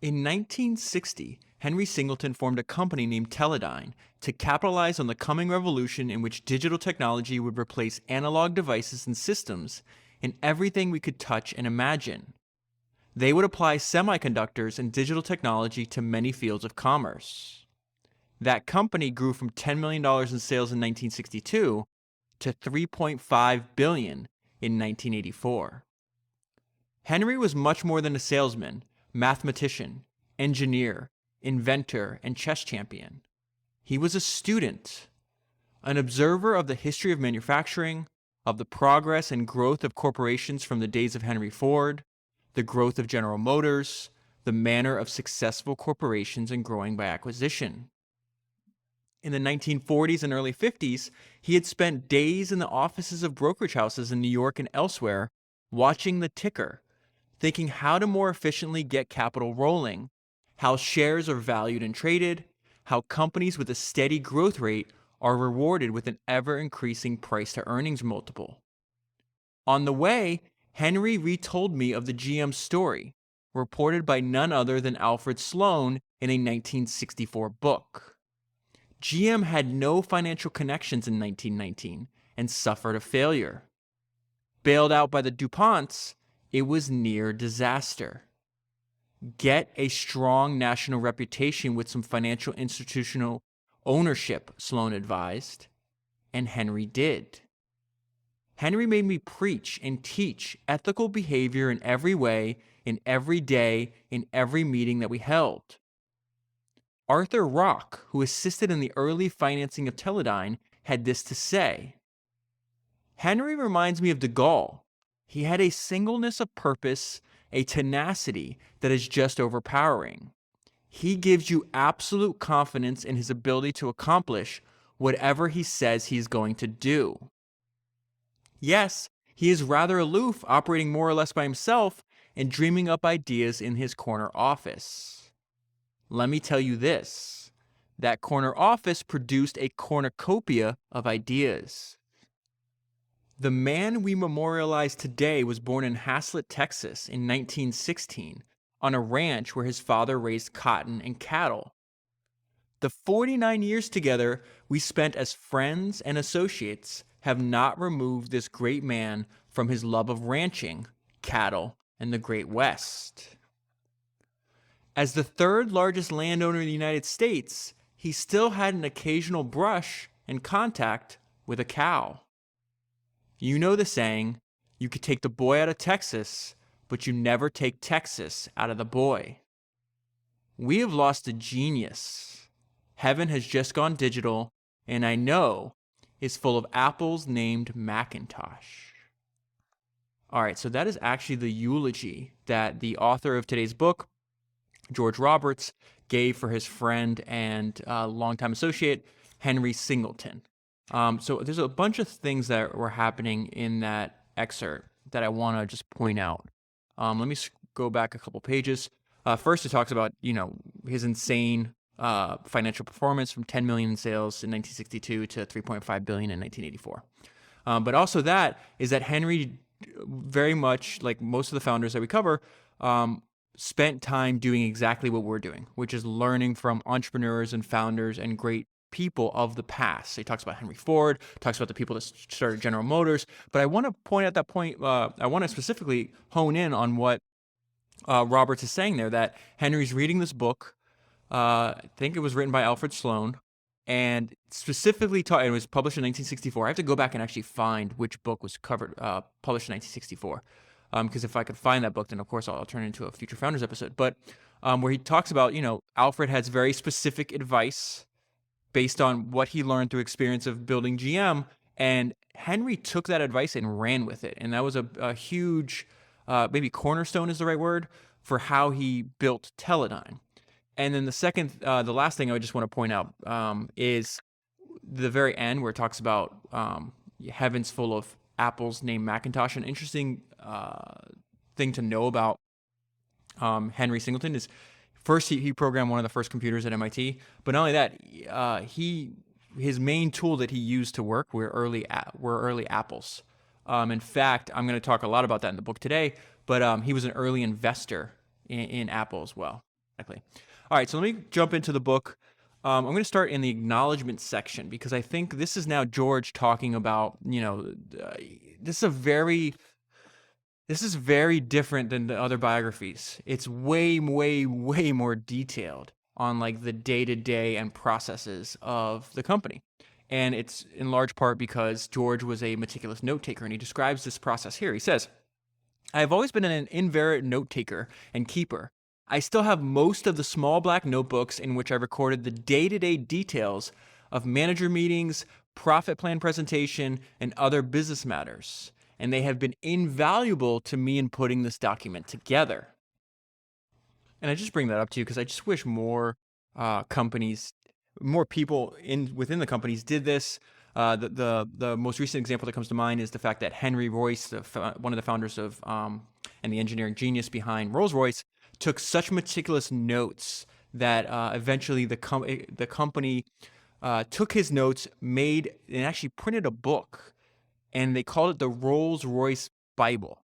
In 1960, Henry Singleton formed a company named Teledyne to capitalize on the coming revolution in which digital technology would replace analog devices and systems in everything we could touch and imagine. They would apply semiconductors and digital technology to many fields of commerce. That company grew from $10 million in sales in 1962 to $3.5 billion in 1984. Henry was much more than a salesman, mathematician, engineer, inventor, and chess champion. He was a student, an observer of the history of manufacturing, of the progress and growth of corporations from the days of Henry Ford, the growth of General Motors, the manner of successful corporations and growing by acquisition. In the 1940s and early 50s, he had spent days in the offices of brokerage houses in New York and elsewhere, watching the ticker, thinking how to more efficiently get capital rolling, how shares are valued and traded, how companies with a steady growth rate are rewarded with an ever-increasing price-to-earnings multiple. On the way, Henry retold me of the GM story, reported by none other than Alfred Sloan in a 1964 book. GM had no financial connections in 1919 and suffered a failure. Bailed out by the DuPonts, it was near disaster. Get a strong national reputation with some financial institutional ownership, Sloan advised, and Henry did. Henry made me preach and teach ethical behavior in every way, in every day, in every meeting that we held. Arthur Rock, who assisted in the early financing of Teledyne, had this to say. Henry reminds me of de Gaulle. He had a singleness of purpose, a tenacity that is just overpowering. He gives you absolute confidence in his ability to accomplish whatever he says he's going to do. Yes, he is rather aloof, operating more or less by himself and dreaming up ideas in his corner office. Let me tell you this, that corner office produced a cornucopia of ideas. The man we memorialize today was born in Haslett, Texas in 1916 on a ranch where his father raised cotton and cattle. The 49 years together we spent as friends and associates have not removed this great man from his love of ranching, cattle, and the Great West. As the third largest landowner in the United States, he still had an occasional brush and contact with a cow. You know the saying, you could take the boy out of Texas, but you never take Texas out of the boy. We have lost a genius. Heaven has just gone digital, and I know is full of apples named Macintosh. All right, so that is actually the eulogy that the author of today's book, George Roberts, gave for his friend and longtime associate, Henry Singleton. So there's a bunch of things that were happening in that excerpt that I want to just point out. Let me go back a couple pages. First, it talks about, his insane financial performance from 10 million in sales in 1962 to 3.5 billion in 1984. But also that Henry, very much like most of the founders that we cover, spent time doing exactly what we're doing, which is learning from entrepreneurs and founders and great people of the past. So he talks about Henry Ford, talks about the people that started General Motors. But I want to point out that point. I want to specifically hone in on what Roberts is saying there, that Henry's reading this book. I think it was written by Alfred Sloan, and specifically it was published in 1964. I have to go back and actually find which book was published in 1964. Because if I could find that book, then of course I'll turn it into a future Founders episode. But where he talks about, Alfred has very specific advice based on what he learned through experience of building GM, and Henry took that advice and ran with it. And that was a huge, maybe cornerstone is the right word, for how he built Teledyne. And then the last thing I just want to point out is the very end where it talks about heaven's full of apples named Macintosh. An interesting thing to know about Henry Singleton is, first he programmed one of the first computers at MIT, but not only that, his main tool that he used to work were early apples. In fact, I'm going to talk a lot about that in the book today, but he was an early investor in Apple as well. Exactly. All right, so let me jump into the book. I'm going to start in the acknowledgement section because I think this is now George talking about, this is a very this is very different than the other biographies. It's way, way, way more detailed on like the day-to-day and processes of the company. And it's in large part because George was a meticulous note taker, and he describes this process here. He says, I have always been an inveterate note taker and keeper. I still have most of the small black notebooks in which I recorded the day-to-day details of manager meetings, profit plan presentation, and other business matters. And they have been invaluable to me in putting this document together. And I just bring that up to you because I just wish more companies, more people within the companies did this. The most recent example that comes to mind is the fact that Henry Royce, one of the founders of and the engineering genius behind Rolls-Royce, took such meticulous notes that eventually the company took his notes, made and actually printed a book, and they called it the Rolls-Royce Bible.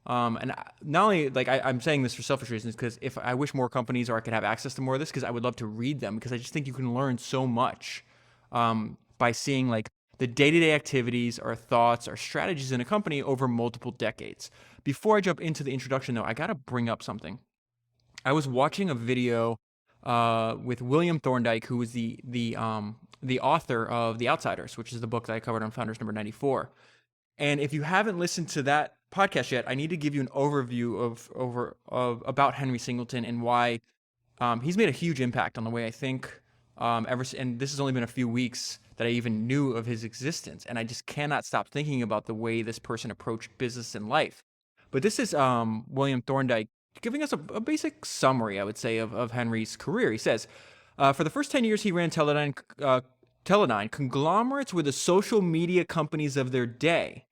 And not only like I'm saying this for selfish reasons, because if I wish more companies or I could have access to more of this, because I would love to read them, because I just think you can learn so much by seeing like the day-to-day activities or thoughts or strategies in a company over multiple decades. Before I jump into the introduction, though, I got to bring up something. I was watching a video with William Thorndike, who was the author of The Outsiders, which is the book that I covered on Founders number 94. And if you haven't listened to that podcast yet, I need to give you an overview of about Henry Singleton and why he's made a huge impact on the way I think. And this has only been a few weeks that I even knew of his existence, and I just cannot stop thinking about the way this person approached business and life. But this is William Thorndike giving us a basic summary, I would say, of Henry's career. He says, for the first 10 years he ran Teledyne, conglomerates were the social media companies of their day,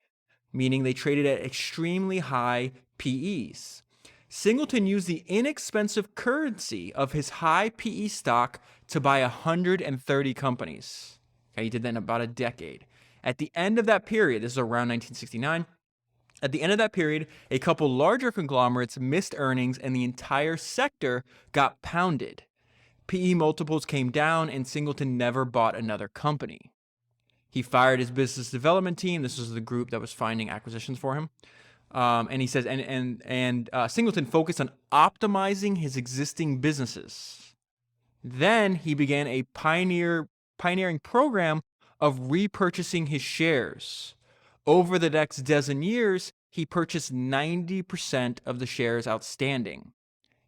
meaning they traded at extremely high PEs. Singleton used the inexpensive currency of his high PE stock to buy 130 companies. Okay, he did that in about a decade. At the end of that period, this is around 1969, at the end of that period, a couple larger conglomerates missed earnings and the entire sector got pounded. PE multiples came down and Singleton never bought another company. He fired his business development team. This was the group that was finding acquisitions for him. And he says, Singleton focused on optimizing his existing businesses. Then he began a pioneering program of repurchasing his shares. Over the next dozen years, he purchased 90% of the shares outstanding.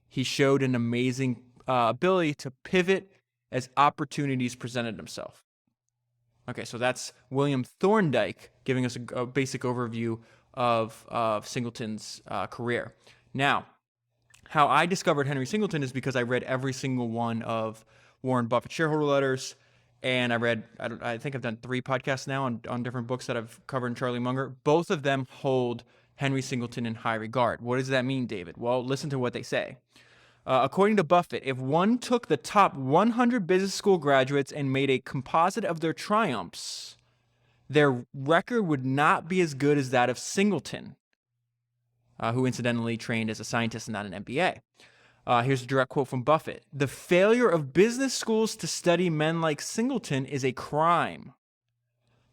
He showed an amazing ability to pivot as opportunities presented themselves. Okay, so that's William Thorndike giving us a basic overview of Singleton's career. Now, how I discovered Henry Singleton is because I read every single one of Warren Buffett shareholder letters, and I think I've done 3 podcasts now on different books that I've covered in Charlie Munger. Both of them hold Henry Singleton in high regard. What does that mean, David? Well, listen to what they say. According to Buffett, if one took the top 100 business school graduates and made a composite of their triumphs, their record would not be as good as that of Singleton, who incidentally trained as a scientist and not an MBA. Here's a direct quote from Buffett. The failure of business schools to study men like Singleton is a crime.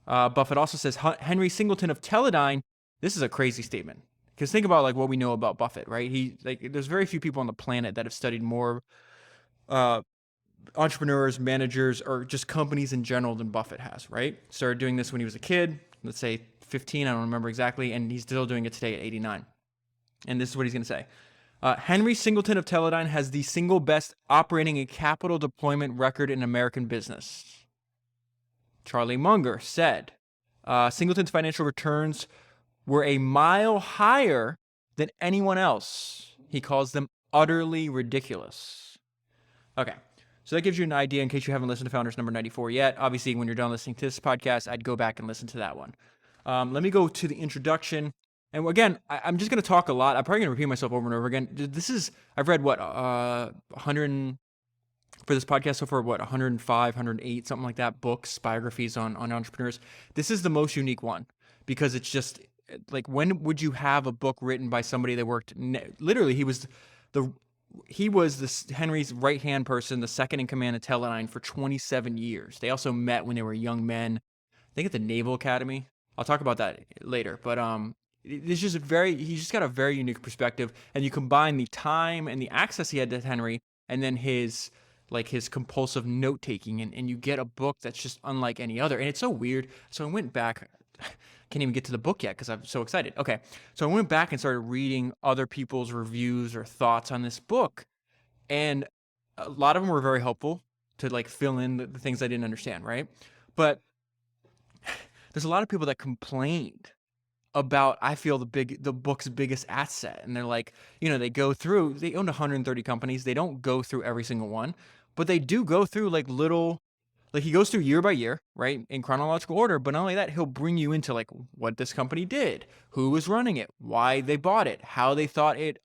Buffett also says Henry Singleton of Teledyne, this is a crazy statement. Because think about like what we know about Buffett, right? There's very few people on the planet that have studied more entrepreneurs, managers, or just companies in general than Buffett has, right? Started doing this when he was a kid, let's say 15, I don't remember exactly, and he's still doing it today at 89. And this is what he's going to say. Henry Singleton of Teledyne has the single best operating and capital deployment record in American business. Charlie Munger said, Singleton's financial returns were a mile higher than anyone else. He calls them utterly ridiculous. Okay, so that gives you an idea in case you haven't listened to Founders number 94 yet. Obviously, when you're done listening to this podcast, I'd go back and listen to that one. Let me go to the introduction. And again, I'm just going to talk a lot. I'm probably going to repeat myself over and over again. I've read 100 for this podcast so far, 105, 108, something like that, books, biographies on entrepreneurs. This is the most unique one because it's just like, when would you have a book written by somebody that worked, literally he was he was Henry's right-hand person, the second in command of Teledyne for 27 years. They also met when they were young men, I think at the Naval Academy. I'll talk about that later. But it's just he's just got a very unique perspective. And you combine the time and the access he had to Henry, and then his compulsive note taking, and you get a book that's just unlike any other. And it's so weird. So I went back. Can't even get to the book yet because I'm so excited. Okay, so I went back and started reading other people's reviews or thoughts on this book, and a lot of them were very helpful to like fill in the things I didn't understand, right? But there's a lot of people that complained about, I feel, the book's biggest asset, and they're like, they own 130 companies. They don't go through every single one, but they do go through like little. Like he goes through year by year, right, in chronological order, but not only that, he'll bring you into like what this company did, who was running it, why they bought it, how they thought it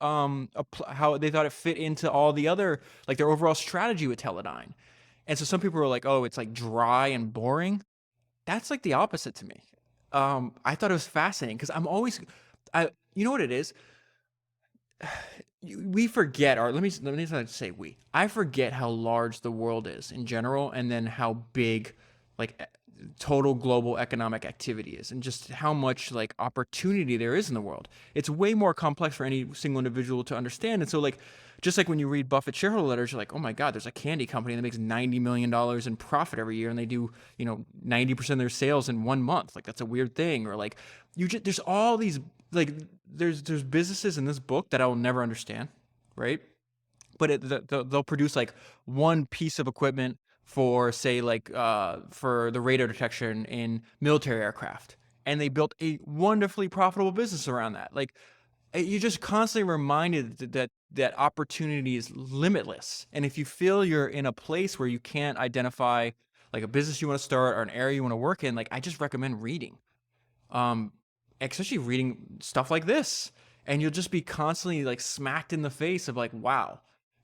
fit into all the other, like their overall strategy with Teledyne. And so some people were like, oh, it's like dry and boring. That's like the opposite to me. I thought it was fascinating because you know what it is? We forget, or let me not say we. I forget how large the world is in general, and then how big, like, total global economic activity is, and just how much like opportunity there is in the world. It's way more complex for any single individual to understand. And so, like, just like when you read Buffett shareholder letters, you're like, oh my God, there's a candy company that makes $90 million in profit every year, and they do 90% of their sales in 1 month. Like, that's a weird thing. Or like, there's all these, like, there's businesses in this book that I will never understand, right? But they'll produce like one piece of equipment for, say, like for the radar detection in military aircraft, and they built a wonderfully profitable business around that. Like, you're just constantly reminded that opportunity is limitless. And if you feel you're in a place where you can't identify like a business you want to start or an area you want to work in, like, I just recommend reading. Especially reading stuff like this, and you'll just be constantly like smacked in the face of like, wow,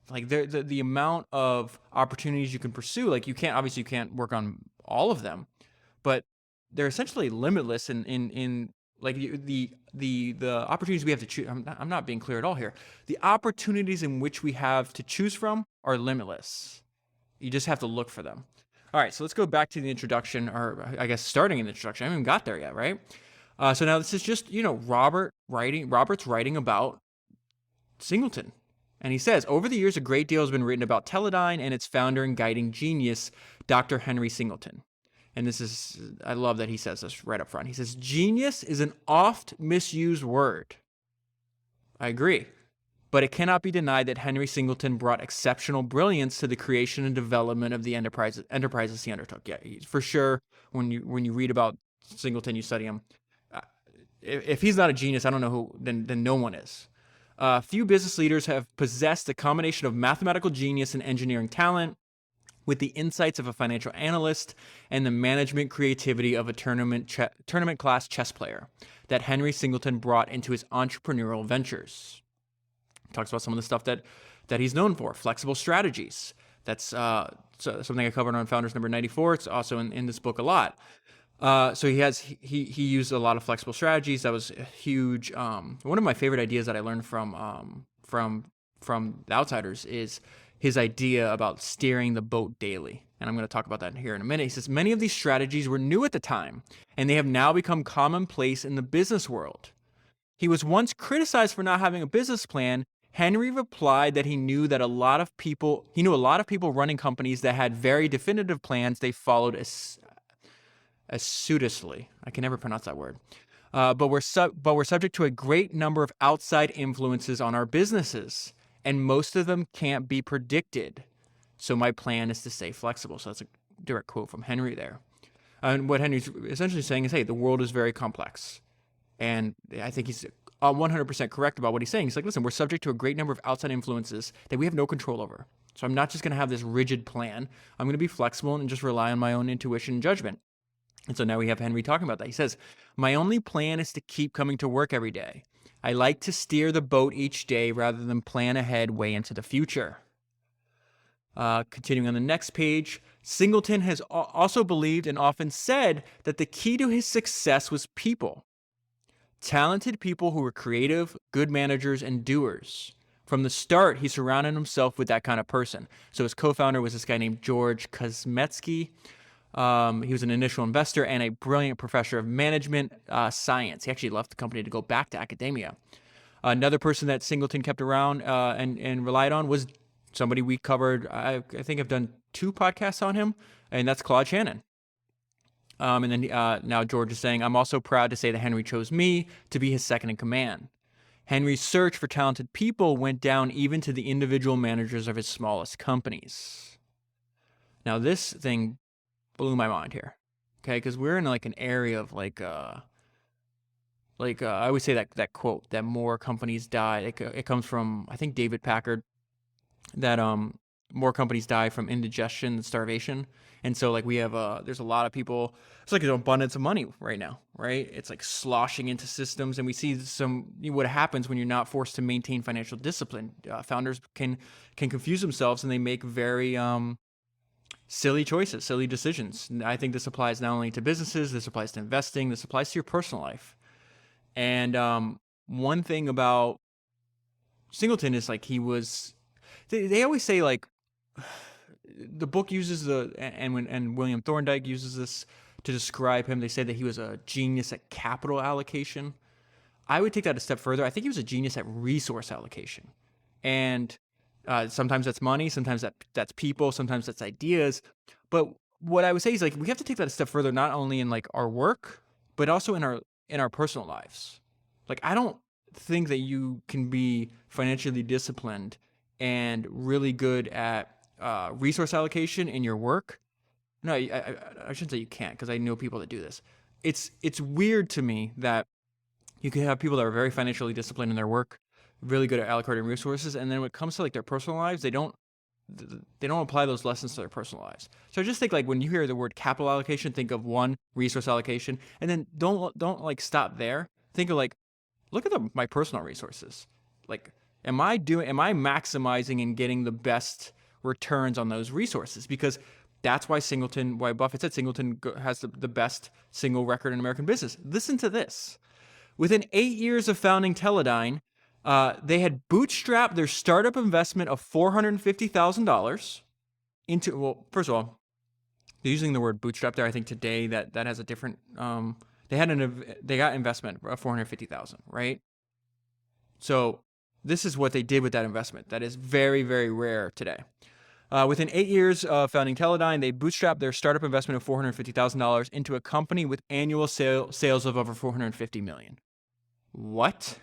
like the amount of opportunities you can pursue. Like, you can't work on all of them, but they're essentially limitless in like the opportunities we have to choose. I'm not being clear at all here. The opportunities in which we have to choose from are limitless. You just have to look for them. All right, so let's go back to the introduction, or I guess starting in the introduction. I haven't even got there yet, right? So now this is just, Robert's writing about Singleton. And he says, over the years, a great deal has been written about Teledyne and its founder and guiding genius, Dr. Henry Singleton. And I love that he says this right up front. He says, genius is an oft misused word. I agree. But it cannot be denied that Henry Singleton brought exceptional brilliance to the creation and development of the enterprises he undertook. Yeah, for sure. When you read about Singleton, you study him. If he's not a genius, I don't know who. Then no one is. Few business leaders have possessed the combination of mathematical genius and engineering talent, with the insights of a financial analyst and the management creativity of a tournament class chess player that Henry Singleton brought into his entrepreneurial ventures. He talks about some of the stuff that he's known for: flexible strategies. That's something I covered on Founders number 94. It's also in this book a lot. So he used a lot of flexible strategies. That was huge. One of my favorite ideas that I learned from the Outsiders is his idea about steering the boat daily. And I'm going to talk about that here in a minute. He says, many of these strategies were new at the time, and they have now become commonplace in the business world. He was once criticized for not having a business plan. Henry replied that he knew a lot of people running companies that had very definitive plans they followed assiduously. I can never pronounce that word. But we're subject to a great number of outside influences on our businesses, and most of them can't be predicted. So my plan is to stay flexible. So that's a direct quote from Henry there. And what Henry's essentially saying is, hey, the world is very complex. And I think he's 100% correct about what he's saying. He's like, listen, we're subject to a great number of outside influences that we have no control over. So I'm not just going to have this rigid plan. I'm going to be flexible and just rely on my own intuition and judgment. And so now we have Henry talking about that. He says, my only plan is to keep coming to work every day. I like to steer the boat each day rather than plan ahead way into the future. Continuing on the next page, Singleton has also believed and often said that the key to his success was people. Talented people who were creative, good managers, and doers. From the start, he surrounded himself with that kind of person. So his co-founder was this guy named George Kosmetsky. He was an initial investor and a brilliant professor of management science. He actually left the company to go back to academia. Another person that Singleton kept around and relied on was somebody we covered. I think I've done 2 podcasts on him, and that's Claude Shannon. And then now George is saying, I'm also proud to say that Henry chose me to be his second in command. Henry's search for talented people went down even to the individual managers of his smallest companies. Now, this thing blew my mind here, okay? Because we're in like an area of I always say that quote that more companies die. It comes from, I think, David Packard, that more companies die from indigestion than starvation. And so like we have there's a lot of people, it's like an abundance of money right now, right? It's like sloshing into systems, and we see what happens when you're not forced to maintain financial discipline. Founders can confuse themselves, and they make very silly choices, silly decisions. And I think this applies not only to businesses, this applies to investing, this applies to your personal life. And one thing about Singleton is like they always say like the book uses and William Thorndike uses this to describe him. They say that he was a genius at capital allocation. I would take that a step further. I think he was a genius at resource allocation. And sometimes that's money, sometimes that's people, sometimes that's ideas. But what I would say is like we have to take that a step further, not only in like our work, but also in our personal lives. Like I don't think that you can be financially disciplined and really good at resource allocation in your work. No, I shouldn't say you can't, because I know people that do this. It's weird to me that you can have people that are very financially disciplined in their work, really good at allocating resources, and then when it comes to like their personal lives, they don't apply those lessons to their personal lives. So I just think like when you hear the word capital allocation, think of one, resource allocation, and then don't like stop there. Think of like, look at my personal resources. Like, am I maximizing and getting the best returns on those resources? Because that's why Buffett said Singleton has the best single record in American business. Listen to this. Within 8 years of founding Teledyne, they had bootstrapped their startup investment of $450,000 into, well, first of all, they're using the word bootstrap there. I think today that has a different, they got investment of $450,000, right? So this is what they did with that investment. That is very, very rare today. Within 8 years of founding Teledyne, they bootstrapped their startup investment of $450,000 into a company with annual sales of over $450 million. What?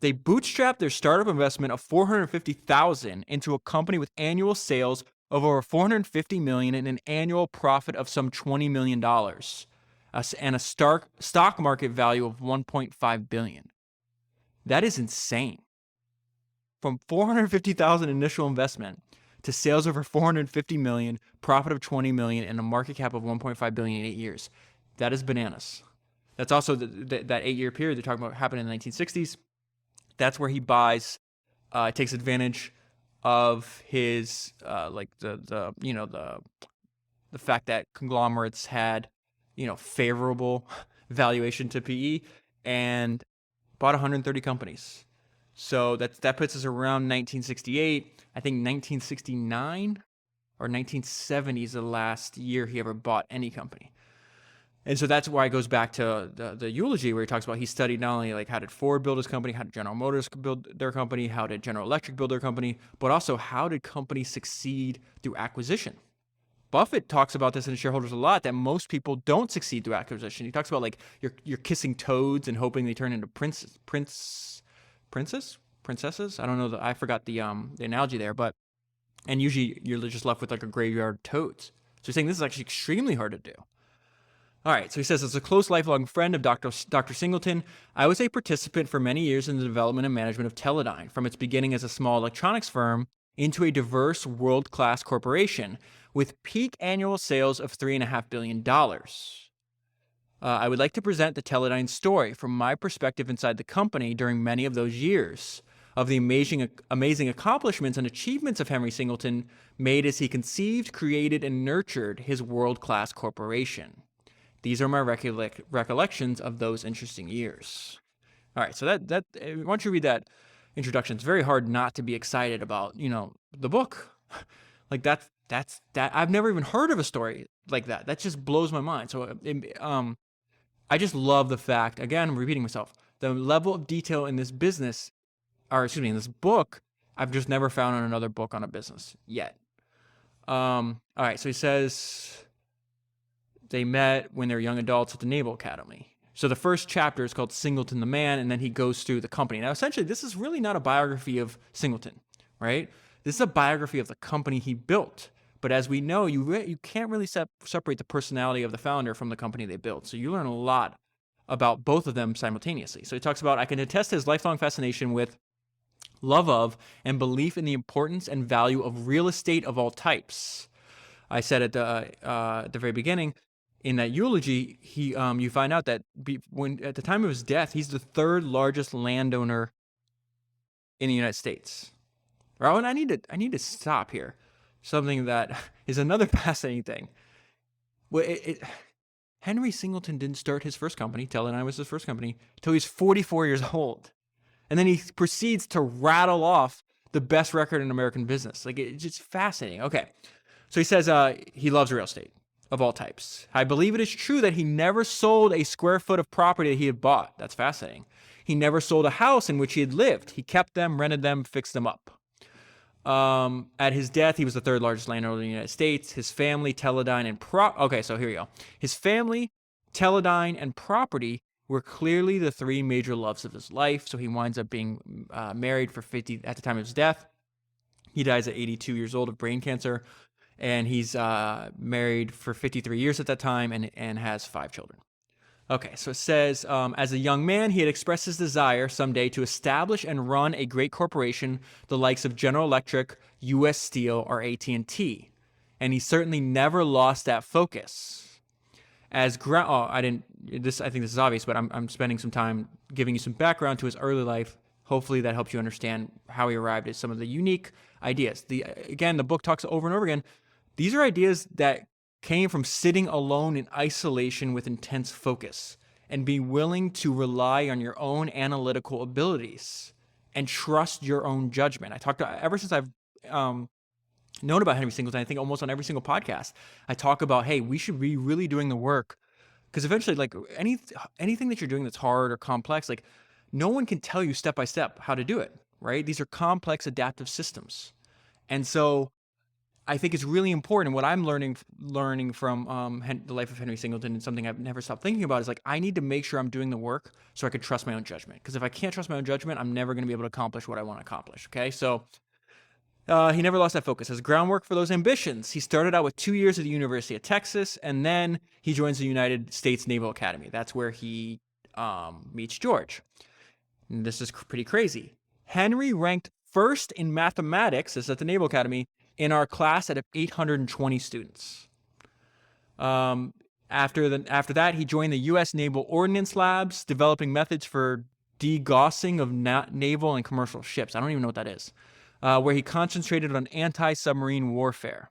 They bootstrapped their startup investment of $450,000 into a company with annual sales of over $450 million and an annual profit of some $20 million, and a stock market value of $1.5 billion. That is insane. From $450,000 initial investment to sales over $450 million, profit of $20 million, and a market cap of $1.5 billion in 8 years. That is bananas. That's also that 8-year period they're talking about happened in the 1960s. That's where he takes advantage of his the fact that conglomerates had favorable valuation to PE, and bought 130 companies. So that puts us around 1968. I think 1969 or 1970 is the last year he ever bought any company. And so that's why it goes back to the eulogy, where he talks about he studied not only like how did Ford build his company, how did General Motors build their company, how did General Electric build their company, but also how did companies succeed through acquisition. Buffett talks about this in Shareholders a lot, that most people don't succeed through acquisition. He talks about like you're kissing toads and hoping they turn into princesses. I don't know. I forgot the analogy there, and usually you're just left with like a graveyard of toads. So he's saying this is actually extremely hard to do. All right, so he says, as a close lifelong friend of Dr. Singleton, I was a participant for many years in the development and management of Teledyne, from its beginning as a small electronics firm into a diverse world-class corporation with peak annual sales of $3.5 billion. I would like to present the Teledyne story from my perspective inside the company during many of those years, of the amazing accomplishments and achievements of Henry Singleton made as he conceived, created, and nurtured his world-class corporation. These are my recollections of those interesting years. All right, so once you read that introduction, it's very hard not to be excited about, the book. Like that's that I've never even heard of a story like that. That just blows my mind. So I just love the fact, again, I'm repeating myself, the level of detail in this business, or excuse me, in this book, I've just never found in another book on a business yet. All right, so he says they met when they were young adults at the Naval Academy. So the first chapter is called Singleton the Man, and then he goes through the company. Now, essentially, this is really not a biography of Singleton, right? This is a biography of the company he built. But as we know, you can't really separate the personality of the founder from the company they built. So you learn a lot about both of them simultaneously. So he talks about, I can attest his lifelong fascination with, love of, and belief in the importance and value of real estate of all types. I said at the very beginning, in that eulogy, you find out that when at the time of his death, he's the third largest landowner in the United States. Right? And I need to stop here. Something that is another fascinating thing. Well, Henry Singleton didn't start his first company, Teledyne was his first company, until he's 44 years old. And then he proceeds to rattle off the best record in American business. Like, it's just fascinating. Okay. So he says he loves real estate of all types. I believe it is true that he never sold a square foot of property that he had bought. That's fascinating. He never sold a house in which he had lived. He kept them, rented them, fixed them up. At his death, he was the third largest landowner in the United States. His family, Teledyne, and okay, so here we go. His family, Teledyne, and property were clearly the three major loves of his life. So he winds up being married for 50 at the time of his death. He dies at 82 years old of brain cancer, and he's married for 53 years at that time and has 5 children. Okay, so it says, as a young man, he had expressed his desire someday to establish and run a great corporation, the likes of General Electric, U.S. Steel, or AT&T. And he certainly never lost that focus. I think this is obvious, but I'm spending some time giving you some background to his early life. Hopefully that helps you understand how he arrived at some of the unique ideas. Again, the book talks over and over again. These are ideas that came from sitting alone in isolation with intense focus and being willing to rely on your own analytical abilities and trust your own judgment. Ever since I've known about Henry Singleton, I think almost on every single podcast, I talk about, hey, we should be really doing the work, because eventually, like anything that you're doing that's hard or complex, like no one can tell you step by step how to do it, right? These are complex adaptive systems. And so I think it's really important. What I'm learning from the life of Henry Singleton, and something I've never stopped thinking about, is like I need to make sure I'm doing the work so I can trust my own judgment. Because if I can't trust my own judgment, I'm never going to be able to accomplish what I want to accomplish. Okay, so he never lost that focus. As groundwork for those ambitions, he started out with 2 years at the University of Texas, and then he joins the United States Naval Academy. That's where he meets George. And this is pretty crazy. Henry ranked first in mathematics, this is at the Naval Academy, in our class at 820 students. After that, he joined the U.S. Naval Ordnance Labs, developing methods for degaussing of naval and commercial ships. I don't even know what that is. Where he concentrated on anti-submarine warfare.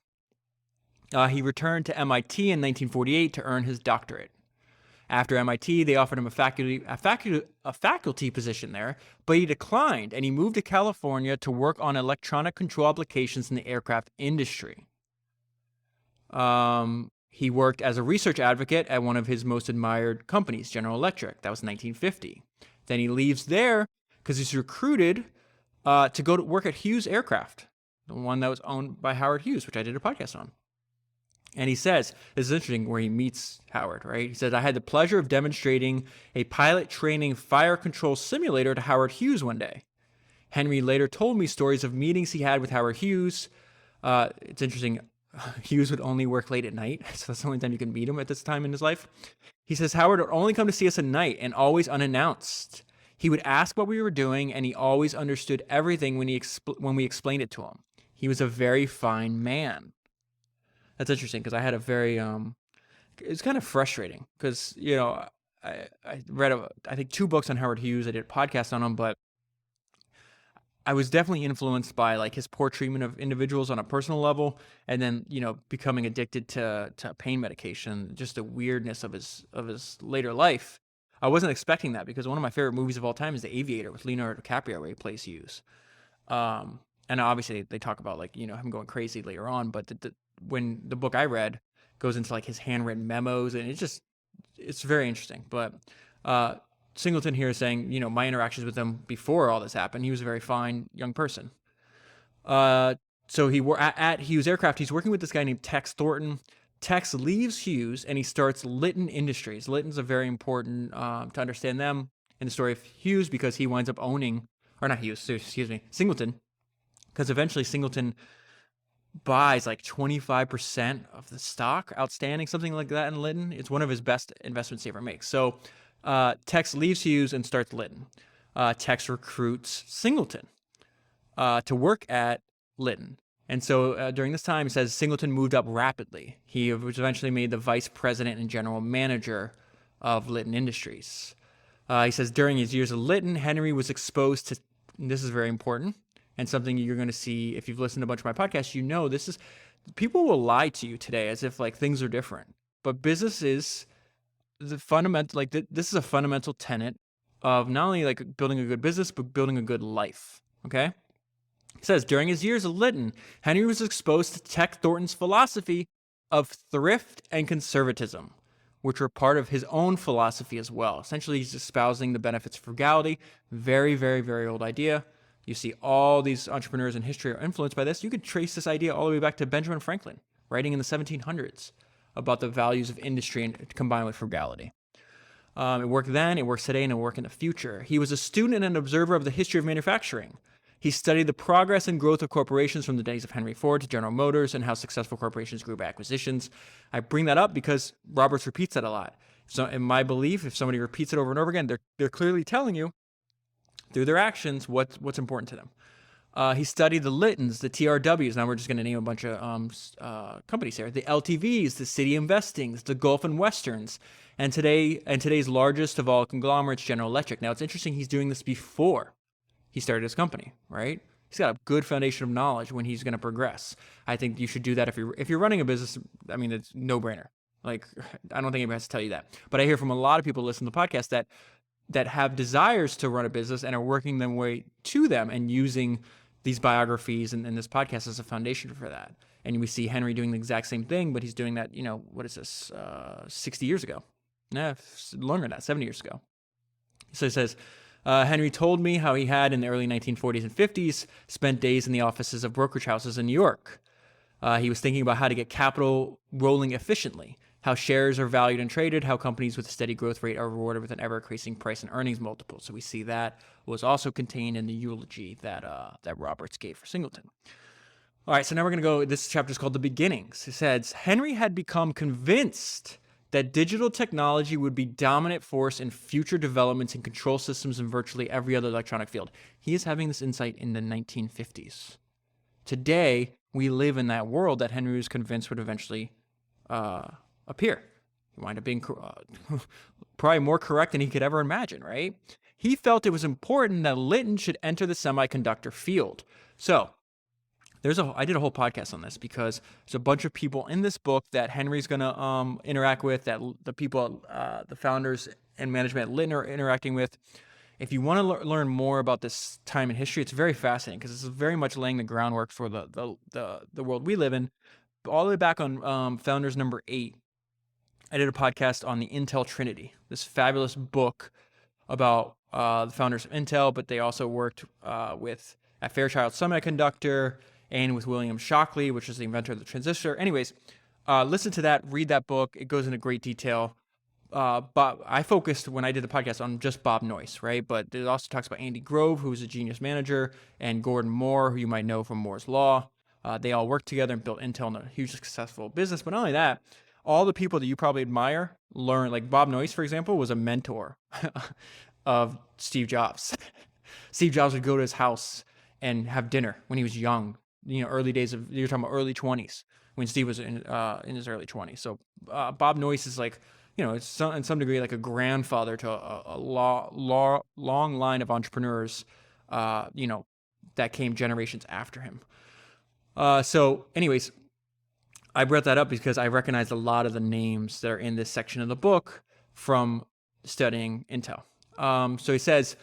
He returned to MIT in 1948 to earn his doctorate. After MIT, they offered him a faculty position there, but he declined, and he moved to California to work on electronic control applications in the aircraft industry. He worked as a research advocate at one of his most admired companies, General Electric. That was 1950. Then he leaves there because he's recruited to go to work at Hughes Aircraft, the one that was owned by Howard Hughes, which I did a podcast on. And he says, this is interesting, where he meets Howard, right? He says, I had the pleasure of demonstrating a pilot training fire control simulator to Howard Hughes one day. Henry later told me stories of meetings he had with Howard Hughes. It's interesting, Hughes would only work late at night, so that's the only time you can meet him at this time in his life. He says, Howard would only come to see us at night and always unannounced. He would ask what we were doing, and he always understood everything when we explained it to him. He was a very fine man. That's interesting, because I had a very, it's kind of frustrating, because, I read, I think 2 books on Howard Hughes. I did a podcast on him, but I was definitely influenced by like his poor treatment of individuals on a personal level, and then, becoming addicted to pain medication, just the weirdness of his later life. I wasn't expecting that because one of my favorite movies of all time is The Aviator with Leonardo DiCaprio, where he plays Hughes. And obviously they talk about like, him going crazy later on, but when the book I read goes into like his handwritten memos, and it's very interesting. But Singleton here is saying, my interactions with him before all this happened, he was a very fine young person. So at Hughes Aircraft, he's working with this guy named Tex Thornton. Tex leaves Hughes and he starts Litton Industries. Litton's a very important to understand them in the story of Hughes, because he winds up owning, or not Hughes, excuse me, Singleton, because eventually Singleton buys like 25% of the stock outstanding, something like that in Litton. It's one of his best investments he ever makes. So Tex leaves Hughes and starts Litton. Tex recruits Singleton to work at Litton. And so during this time, he says Singleton moved up rapidly. He was eventually made the vice president and general manager of Litton Industries. He says during his years at Litton, Henry was exposed to, and this is very important, and something you're going to see if you've listened to a bunch of my podcasts, this is, people will lie to you today as if like things are different. But business is the fundamental, like this is a fundamental tenet of not only like building a good business, but building a good life. Okay? It says, during his years at Litton, Henry was exposed to Tex Thornton's philosophy of thrift and conservatism, which were part of his own philosophy as well. Essentially, he's espousing the benefits of frugality. Very, very, very old idea. You see all these entrepreneurs in history are influenced by this. You could trace this idea all the way back to Benjamin Franklin, writing in the 1700s about the values of industry and combined with frugality. It worked then, it works today, and it'll work in the future. He was a student and an observer of the history of manufacturing. He studied the progress and growth of corporations from the days of Henry Ford to General Motors and how successful corporations grew by acquisitions. I bring that up because Roberts repeats that a lot. So in my belief, if somebody repeats it over and over again, they're clearly telling you through their actions what's important to them. He studied the Littons, the TRWs. Now we're just going to name a bunch of companies here. The LTVs, the City Investings, the Gulf and Westerns, and today's largest of all conglomerates, General Electric. Now it's interesting he's doing this before he started his company, right? He's got a good foundation of knowledge when he's going to progress. I think you should do that if you're running a business. I mean, it's no brainer. Like, I don't think anybody has to tell you that. But I hear from a lot of people who listen to the podcast that have desires to run a business and are working their way to them and using these biographies and this podcast as a foundation for that. And we see Henry doing the exact same thing, but he's doing that, what is this, 60 years ago? No, longer than that, 70 years ago. So he says, Henry told me how he had, in the early 1940s and 50s, spent days in the offices of brokerage houses in New York. He was thinking about how to get capital rolling efficiently, how shares are valued and traded, how companies with a steady growth rate are rewarded with an ever-increasing price and earnings multiple. So we see that was also contained in the eulogy that Roberts gave for Singleton. All right, so now we're going to go, this chapter is called The Beginnings. It says, Henry had become convinced that digital technology would be dominant force in future developments in control systems in virtually every other electronic field. He is having this insight in the 1950s. Today, we live in that world that Henry was convinced would eventually appear. He wound up being probably more correct than he could ever imagine, right? He felt it was important that Litton should enter the semiconductor field. So, I did a whole podcast on this because there's a bunch of people in this book that Henry's going to interact with, that the people, the founders and management at Litton are interacting with. If you want to learn more about this time in history, it's very fascinating because it's very much laying the groundwork for the world we live in. All the way back on Founders number 8, I did a podcast on the Intel Trinity, this fabulous book about the founders of Intel, but they also worked at Fairchild Semiconductor and with William Shockley, which is the inventor of the transistor. Anyways, listen to that, read that book. It goes into great detail. But I focused, when I did the podcast, on just Bob Noyce, right? But it also talks about Andy Grove, who was a genius manager, and Gordon Moore, who you might know from Moore's Law. They all worked together and built Intel in a hugely successful business. But not only that, all the people that you probably admire learn, like Bob Noyce, for example, was a mentor of Steve Jobs. Steve Jobs would go to his house and have dinner when he was young. Early days of, you're talking about early 20s, when Steve was in his early 20s. So Bob Noyce is like, it's in some degree like a grandfather to a long line of entrepreneurs, that came generations after him. So anyways, I brought that up because I recognized a lot of the names that are in this section of the book from studying Intel. So he says,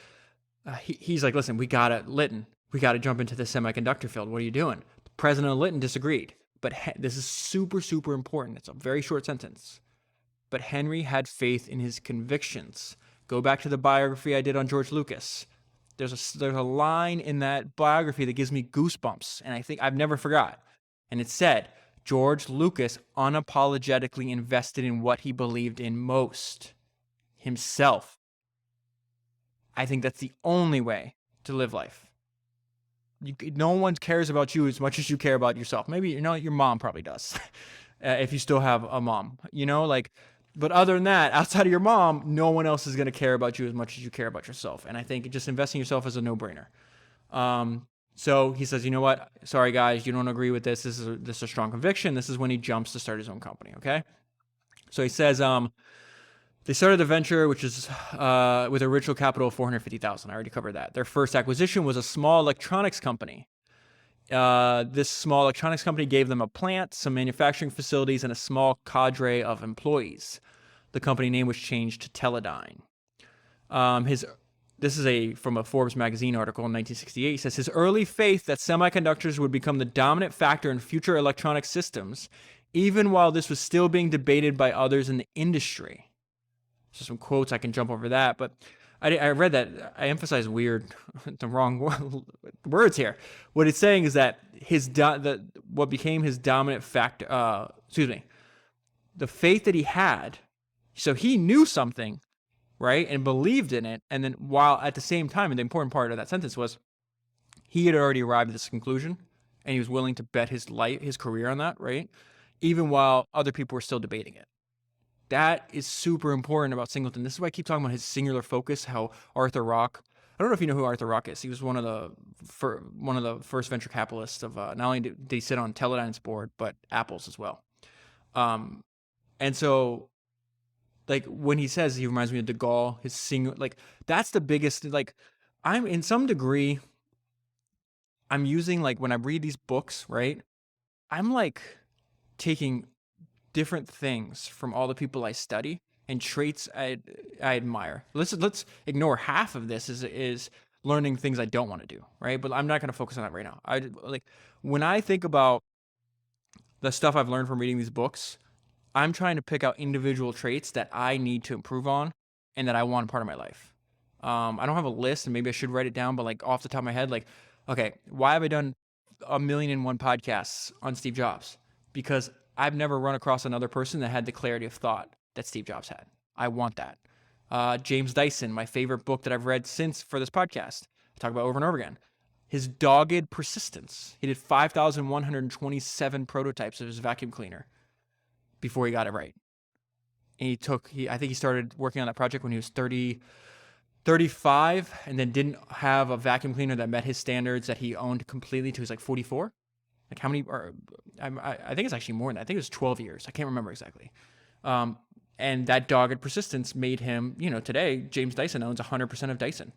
he's like, listen, we got to jump into the semiconductor field. What are you doing? The president of Lytton disagreed. But this is super, super important. It's a very short sentence. But Henry had faith in his convictions. Go back to the biography I did on George Lucas. There's a line in that biography that gives me goosebumps, and I think I've never forgot. And it said, George Lucas unapologetically invested in what he believed in most, himself. I think that's the only way to live life. No one cares about you as much as you care about yourself. Maybe, your mom probably does, if you still have a mom, but other than that, outside of your mom, no one else is going to care about you as much as you care about yourself. And I think just investing in yourself is a no-brainer. So he says, you know what? Sorry, guys, you don't agree with this. This is a strong conviction. This is when he jumps to start his own company, okay? So he says, they started the venture, which is with original capital of $450,000. I already covered that. Their first acquisition was a small electronics company. This small electronics company gave them a plant, some manufacturing facilities, and a small cadre of employees. The company name was changed to Teledyne. This is from a Forbes magazine article in 1968. He says his early faith that semiconductors would become the dominant factor in future electronic systems, even while this was still being debated by others in the industry. So some quotes, I can jump over that, but I read that. I emphasize the wrong words here. What it's saying is that what became his dominant factor, the faith that he had, so he knew something, right, and believed in it, and then while at the same time, and the important part of that sentence was, he had already arrived at this conclusion, and he was willing to bet his career on that, right, even while other people were still debating it. That is super important about Singleton. This is why I keep talking about his singular focus, how Arthur Rock, I don't know if you know who Arthur Rock is. He was one of the first venture capitalists of, not only did he sit on Teledyne's board, but Apple's as well. And so, when he says he reminds me of Gaulle, that's the biggest, I'm in some degree, I'm using, when I read these books, right, I'm taking different things from all the people I study and traits I admire. Let's ignore half of this is learning things I don't want to do, right? But I'm not going to focus on that right now. When I think about the stuff I've learned from reading these books, I'm trying to pick out individual traits that I need to improve on and that I want part of my life. I don't have a list, and maybe I should write it down, but off the top of my head, okay, why have I done 1,000,001 podcasts on Steve Jobs? Because I've never run across another person that had the clarity of thought that Steve Jobs had. I want that. James Dyson, my favorite book that I've read for this podcast. I talk about over and over again. His dogged persistence. He did 5,127 prototypes of his vacuum cleaner before he got it right. And I think he started working on that project when he was 35, and then didn't have a vacuum cleaner that met his standards that he owned completely till he was 44. How many? I think it's actually more than that. I think it was 12 years. I can't remember exactly. And that dogged persistence made him, today, James Dyson owns 100% of Dyson.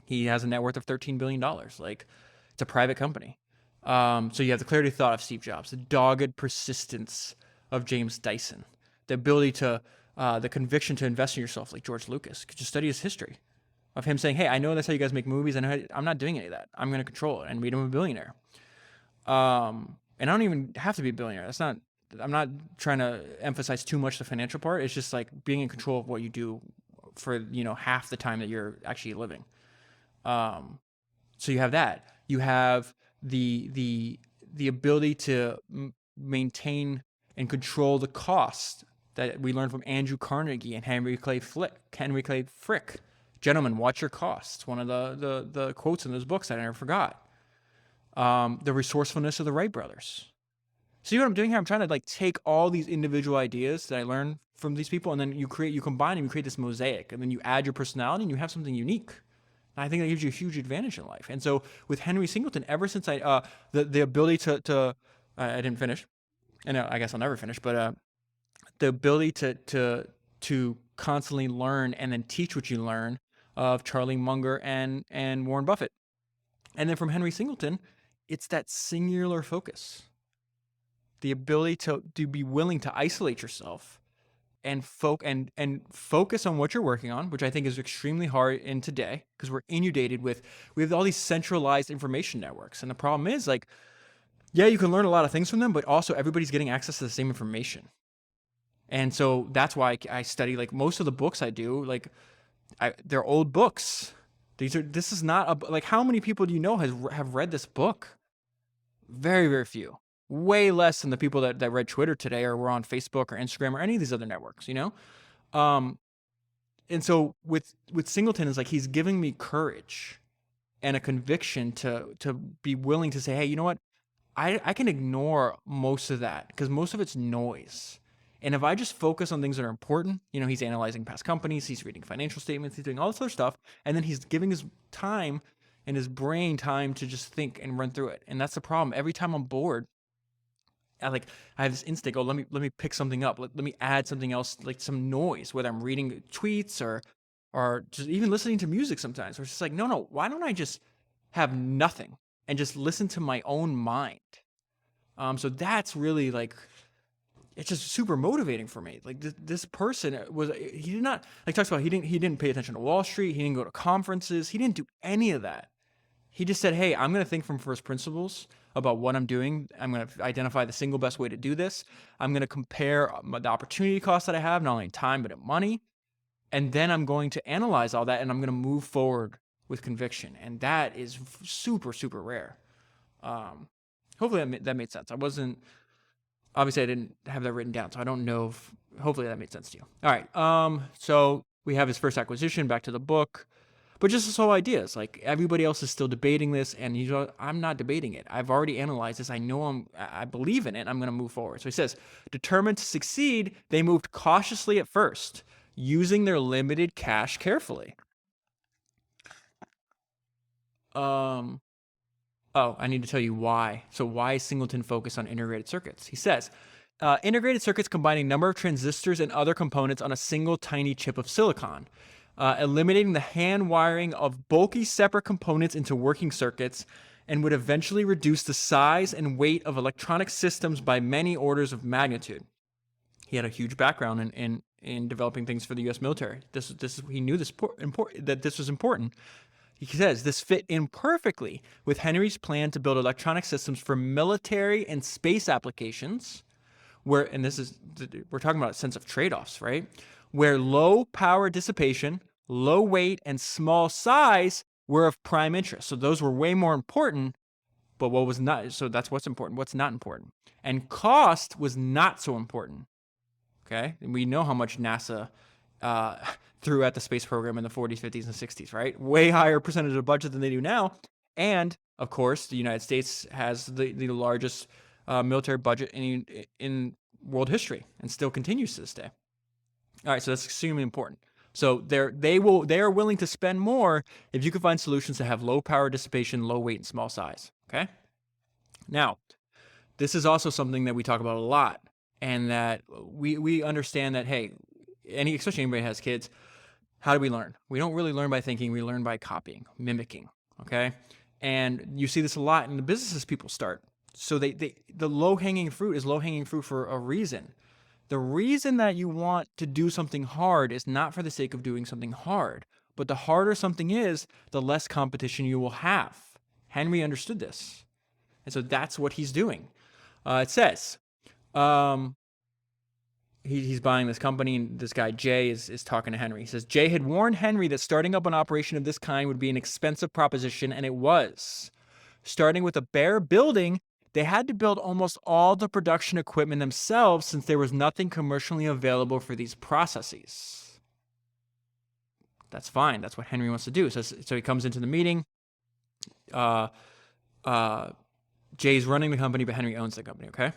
He has a net worth of $13 billion. It's a private company. So you have the clarity of thought of Steve Jobs, the dogged persistence of James Dyson, the ability the conviction to invest in yourself, like George Lucas. Could you study his history of him saying, hey, I know that's how you guys make movies. I'm not doing any of that. I'm going to control it and made him a billionaire. And I don't even have to be a billionaire. I'm not trying to emphasize too much the financial part. It's just being in control of what you do for, half the time that you're actually living. So you have that. You have the ability to maintain and control the cost that we learned from Andrew Carnegie and Henry Clay Frick. Gentlemen, watch your costs. One of the quotes in those books that I never forgot. The resourcefulness of the Wright brothers. See what I'm doing here? I'm trying to take all these individual ideas that I learned from these people, and then you combine them, you create this mosaic, and then you add your personality, and you have something unique. And I think that gives you a huge advantage in life. And so with Henry Singleton, ever since the ability to I didn't finish, and I guess I'll never finish, but the ability to constantly learn and then teach what you learn of Charlie Munger and Warren Buffett. And then from Henry Singleton, it's that singular focus. The ability to be willing to isolate yourself and focus on what you're working on, which I think is extremely hard in today because we're inundated with we have all these centralized information networks. And the problem is, like, yeah, you can learn a lot of things from them, but also everybody's getting access to the same information. And so that's why I study, like, most of the books I do, like, they're old books. This is not like, how many people do you know have read this book? Very, very few. Way less than the people that read Twitter today or were on Facebook or Instagram or any of these other networks, you know? And so with Singleton, is like, he's giving me courage and a conviction to be willing to say, hey, you know what? I can ignore most of that because most of it's noise. And if I just focus on things that are important, you know, he's analyzing past companies, he's reading financial statements, he's doing all this other stuff, and then he's giving his time and his brain time to just think and run through it. And that's the problem. Every time I'm bored, I have this instinct, oh, let me pick something up. Let me add something else, like some noise, whether I'm reading tweets or just even listening to music sometimes. Where it's just like, no, why don't I just have nothing and just listen to my own mind? So that's really, like, it's just super motivating for me. Like, this person he did not, like, talks about, he didn't pay attention to Wall Street. He didn't go to conferences. He didn't do any of that. He just said, hey, I'm going to think from first principles about what I'm doing. I'm going to identify the single best way to do this. I'm going to compare the opportunity cost that I have, not only in time, but in money. And then I'm going to analyze all that, and I'm going to move forward with conviction. And that is super, super rare. Hopefully that made sense. Obviously I didn't have that written down, so I don't know hopefully that made sense to you. All right. So we have his first acquisition, back to the book. But just this whole idea is, like, everybody else is still debating this, and I'm not debating it. I've already analyzed this. I know I believe in it. I'm going to move forward. So he says, determined to succeed, they moved cautiously at first, using their limited cash carefully. I need to tell you why. So why is Singleton focused on integrated circuits? He says, integrated circuits combining a number of transistors and other components on a single tiny chip of silicon. Eliminating the hand wiring of bulky separate components into working circuits, and would eventually reduce the size and weight of electronic systems by many orders of magnitude. He had a huge background in developing things for the U.S. military. He knew that this was important. He says this fit in perfectly with Henry's plan to build electronic systems for military and space applications, we're talking about a sense of trade-offs, right? Where low power dissipation, low weight, and small size were of prime interest. So those were way more important, but what was not, so that's what's important. What's not important. And cost was not so important. Okay? And we know how much NASA threw at the space program in the 40s, 50s, and 60s, right? Way higher percentage of budget than they do now. And, of course, the United States has the largest military budget in world history, and still continues to this day. All right, so that's extremely important. So they are willing to spend more if you can find solutions that have low power dissipation, low weight, and small size. Okay? Now, this is also something that we talk about a lot, and that we understand that, hey, especially anybody who has kids, how do we learn? We don't really learn by thinking. We learn by copying, mimicking. Okay? And you see this a lot in the businesses people start. So the low-hanging fruit is low-hanging fruit for a reason. The reason that you want to do something hard is not for the sake of doing something hard, but the harder something is, the less competition you will have. Henry understood this. And so that's what he's doing. It says, he's buying this company, and this guy Jay is talking to Henry. He says, Jay had warned Henry that starting up an operation of this kind would be an expensive proposition, and it was. Starting with a bare building, they had to build almost all the production equipment themselves, since there was nothing commercially available for these processes. That's fine. That's what Henry wants to do. So he comes into the meeting. Jay's running the company, but Henry owns the company, okay?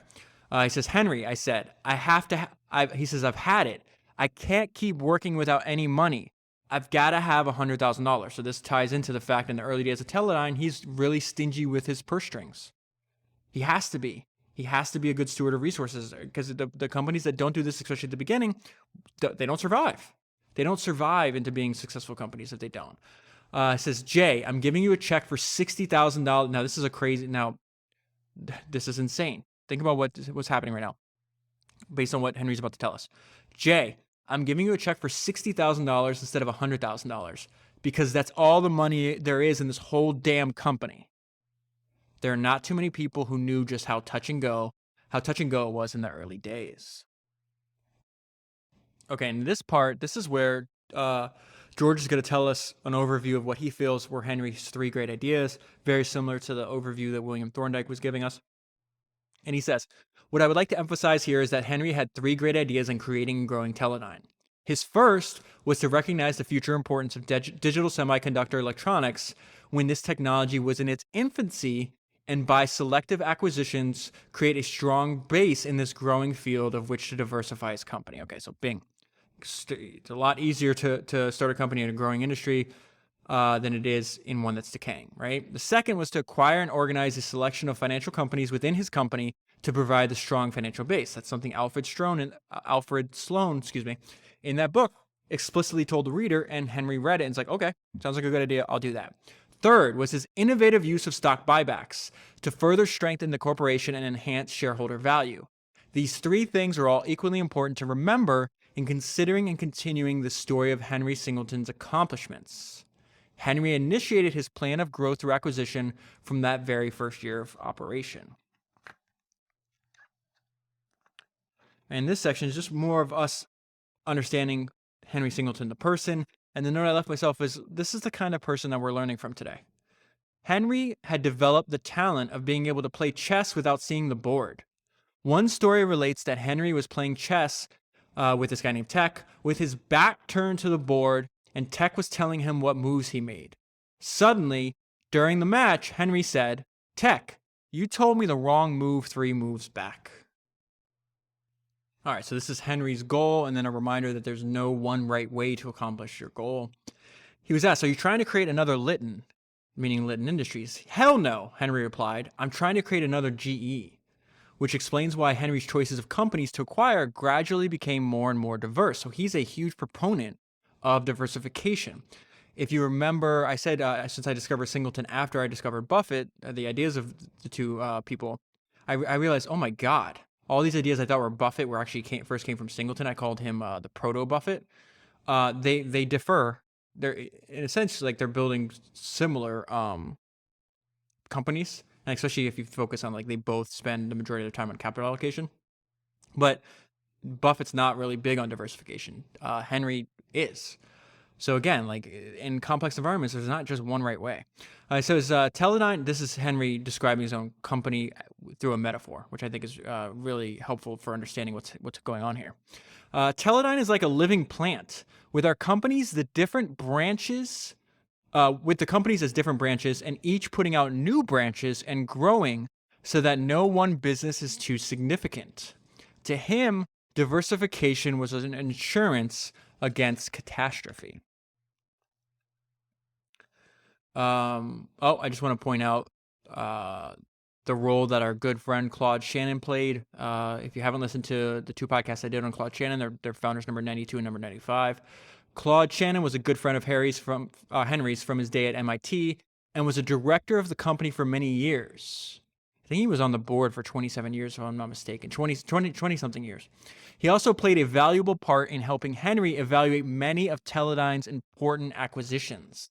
He says, Henry, I said, he says, I've had it. I can't keep working without any money. I've got to have $100,000. So this ties into the fact in the early days of Teledyne, he's really stingy with his purse strings. He has to be. He has to be a good steward of resources, because the companies that don't do this, especially at the beginning, they don't survive. They don't survive into being successful companies if they don't. It says, Jay, I'm giving you a check for $60,000. Now, this is this is insane. Think about what's happening right now. based on what Henry's about to tell us. Jay, I'm giving you a check for $60,000 instead of $100,000 because that's all the money there is in this whole damn company. There are not too many people who knew just how touch and go it was in the early days. Okay, and this is where George is going to tell us an overview of what he feels were Henry's 3 great ideas, very similar to the overview that William Thorndike was giving us. And he says, what I would like to emphasize here is that Henry had 3 great ideas in creating and growing Teledyne. His first was to recognize the future importance of digital semiconductor electronics when this technology was in its infancy, and by selective acquisitions, create a strong base in this growing field of which to diversify his company. Okay, so bing. It's a lot easier to start a company in a growing industry than it is in one that's decaying, right? The second was to acquire and organize a selection of financial companies within his company to provide the strong financial base. That's something Alfred Sloan, in that book explicitly told the reader, and Henry read it and it's like, okay, sounds like a good idea. I'll do that. Third was his innovative use of stock buybacks to further strengthen the corporation and enhance shareholder value. These 3 things are all equally important to remember in considering and continuing the story of Henry Singleton's accomplishments. Henry initiated his plan of growth through acquisition from that very first year of operation. And this section is just more of us understanding Henry Singleton, the person. And the note I left myself is, this is the kind of person that we're learning from today. Henry had developed the talent of being able to play chess without seeing the board. One story relates that Henry was playing chess with this guy named Tech, with his back turned to the board, and Tech was telling him what moves he made. Suddenly, during the match, Henry said, Tech, you told me the wrong move 3 moves back. All right, so this is Henry's goal, and then a reminder that there's no one right way to accomplish your goal. He was asked, are you trying to create another Litton, meaning Litton Industries? Hell no, Henry replied. I'm trying to create another GE, which explains why Henry's choices of companies to acquire gradually became more and more diverse. So he's a huge proponent of diversification. If you remember, I said since I discovered Singleton after I discovered Buffett, the ideas of the 2 people, I realized, oh my God, all these ideas I thought were Buffett were actually first came from Singleton. I called him the proto-Buffett. They differ. They're in a sense like they're building similar companies, and especially if you focus on like they both spend the majority of their time on capital allocation. But Buffett's not really big on diversification. Henry is. So again, like in complex environments, there's not just one right way. So it's Teledyne. This is Henry describing his own company through a metaphor, which I think is really helpful for understanding what's going on here. Teledyne is like a living plant with our companies, the different branches, with the companies as different branches, and each putting out new branches and growing so that no one business is too significant. To him, diversification was an insurance against catastrophe. I just want to point out the role that our good friend Claude Shannon played. If you haven't listened to the 2 podcasts I did on Claude Shannon, they're founders number 92 and number 95. Claude Shannon was a good friend of Henry's from his day at MIT and was a director of the company for many years. I think he was on the board for 27 years, if I'm not mistaken, 20-something years. He also played a valuable part in helping Henry evaluate many of Teledyne's important acquisitions.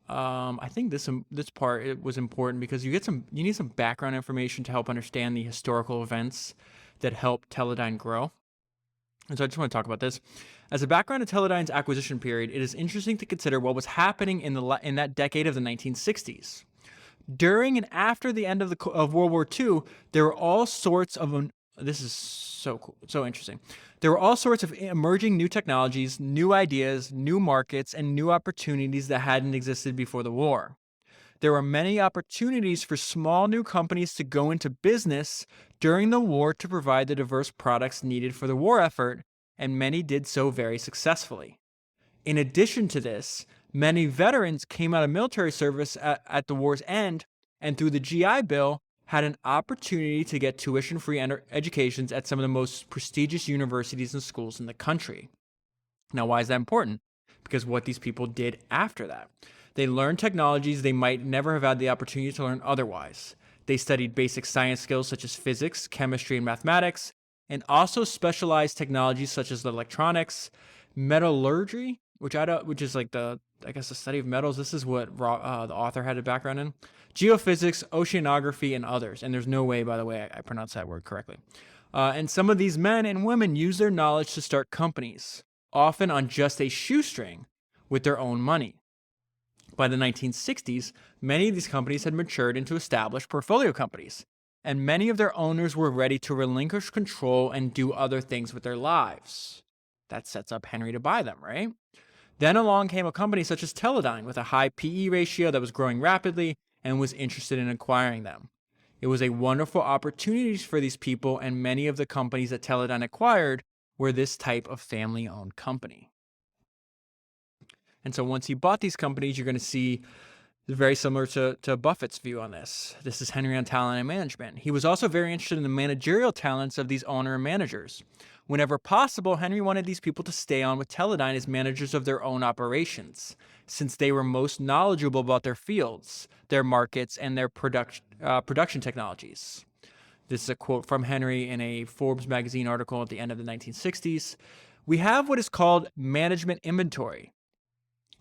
I think this part was important because you need some background information to help understand the historical events that helped Teledyne grow. And so I just want to talk about this. As a background to Teledyne's acquisition period, it is interesting to consider what was happening in that decade of the 1960s. During and after the end of World War II, there were all sorts of this is so cool, so interesting. There were all sorts of emerging new technologies, new ideas, new markets, and new opportunities that hadn't existed before the war. There were many opportunities for small new companies to go into business during the war to provide the diverse products needed for the war effort, and many did so very successfully. In addition to this, many veterans came out of military service at the war's end, and through the GI Bill, had an opportunity to get tuition-free educations at some of the most prestigious universities and schools in the country. Now, why is that important? Because what these people did after that. They learned technologies they might never have had the opportunity to learn otherwise. They studied basic science skills such as physics, chemistry, and mathematics, and also specialized technologies such as electronics, metallurgy, which is like the study of metals. This is what the author had a background in, geophysics, oceanography, and others. And there's no way, by the way, I pronounced that word correctly. And some of these men and women use their knowledge to start companies, often on just a shoestring with their own money. By the 1960s, many of these companies had matured into established portfolio companies, and many of their owners were ready to relinquish control and do other things with their lives. That sets up Henry to buy them, right? Then along came a company such as Teledyne with a high PE ratio that was growing rapidly and was interested in acquiring them. It was a wonderful opportunity for these people, and many of the companies that Teledyne acquired were this type of family-owned company. And so once he bought these companies, you're going to see very similar to Buffett's view on this. This is Henry on talent and management. He was also very interested in the managerial talents of these owner and managers. Whenever possible, Henry wanted these people to stay on with Teledyne as managers of their own operations, since they were most knowledgeable about their fields, their markets, and their production technologies. This is a quote from Henry in a Forbes magazine article at the end of the 1960s. We have what is called management inventory.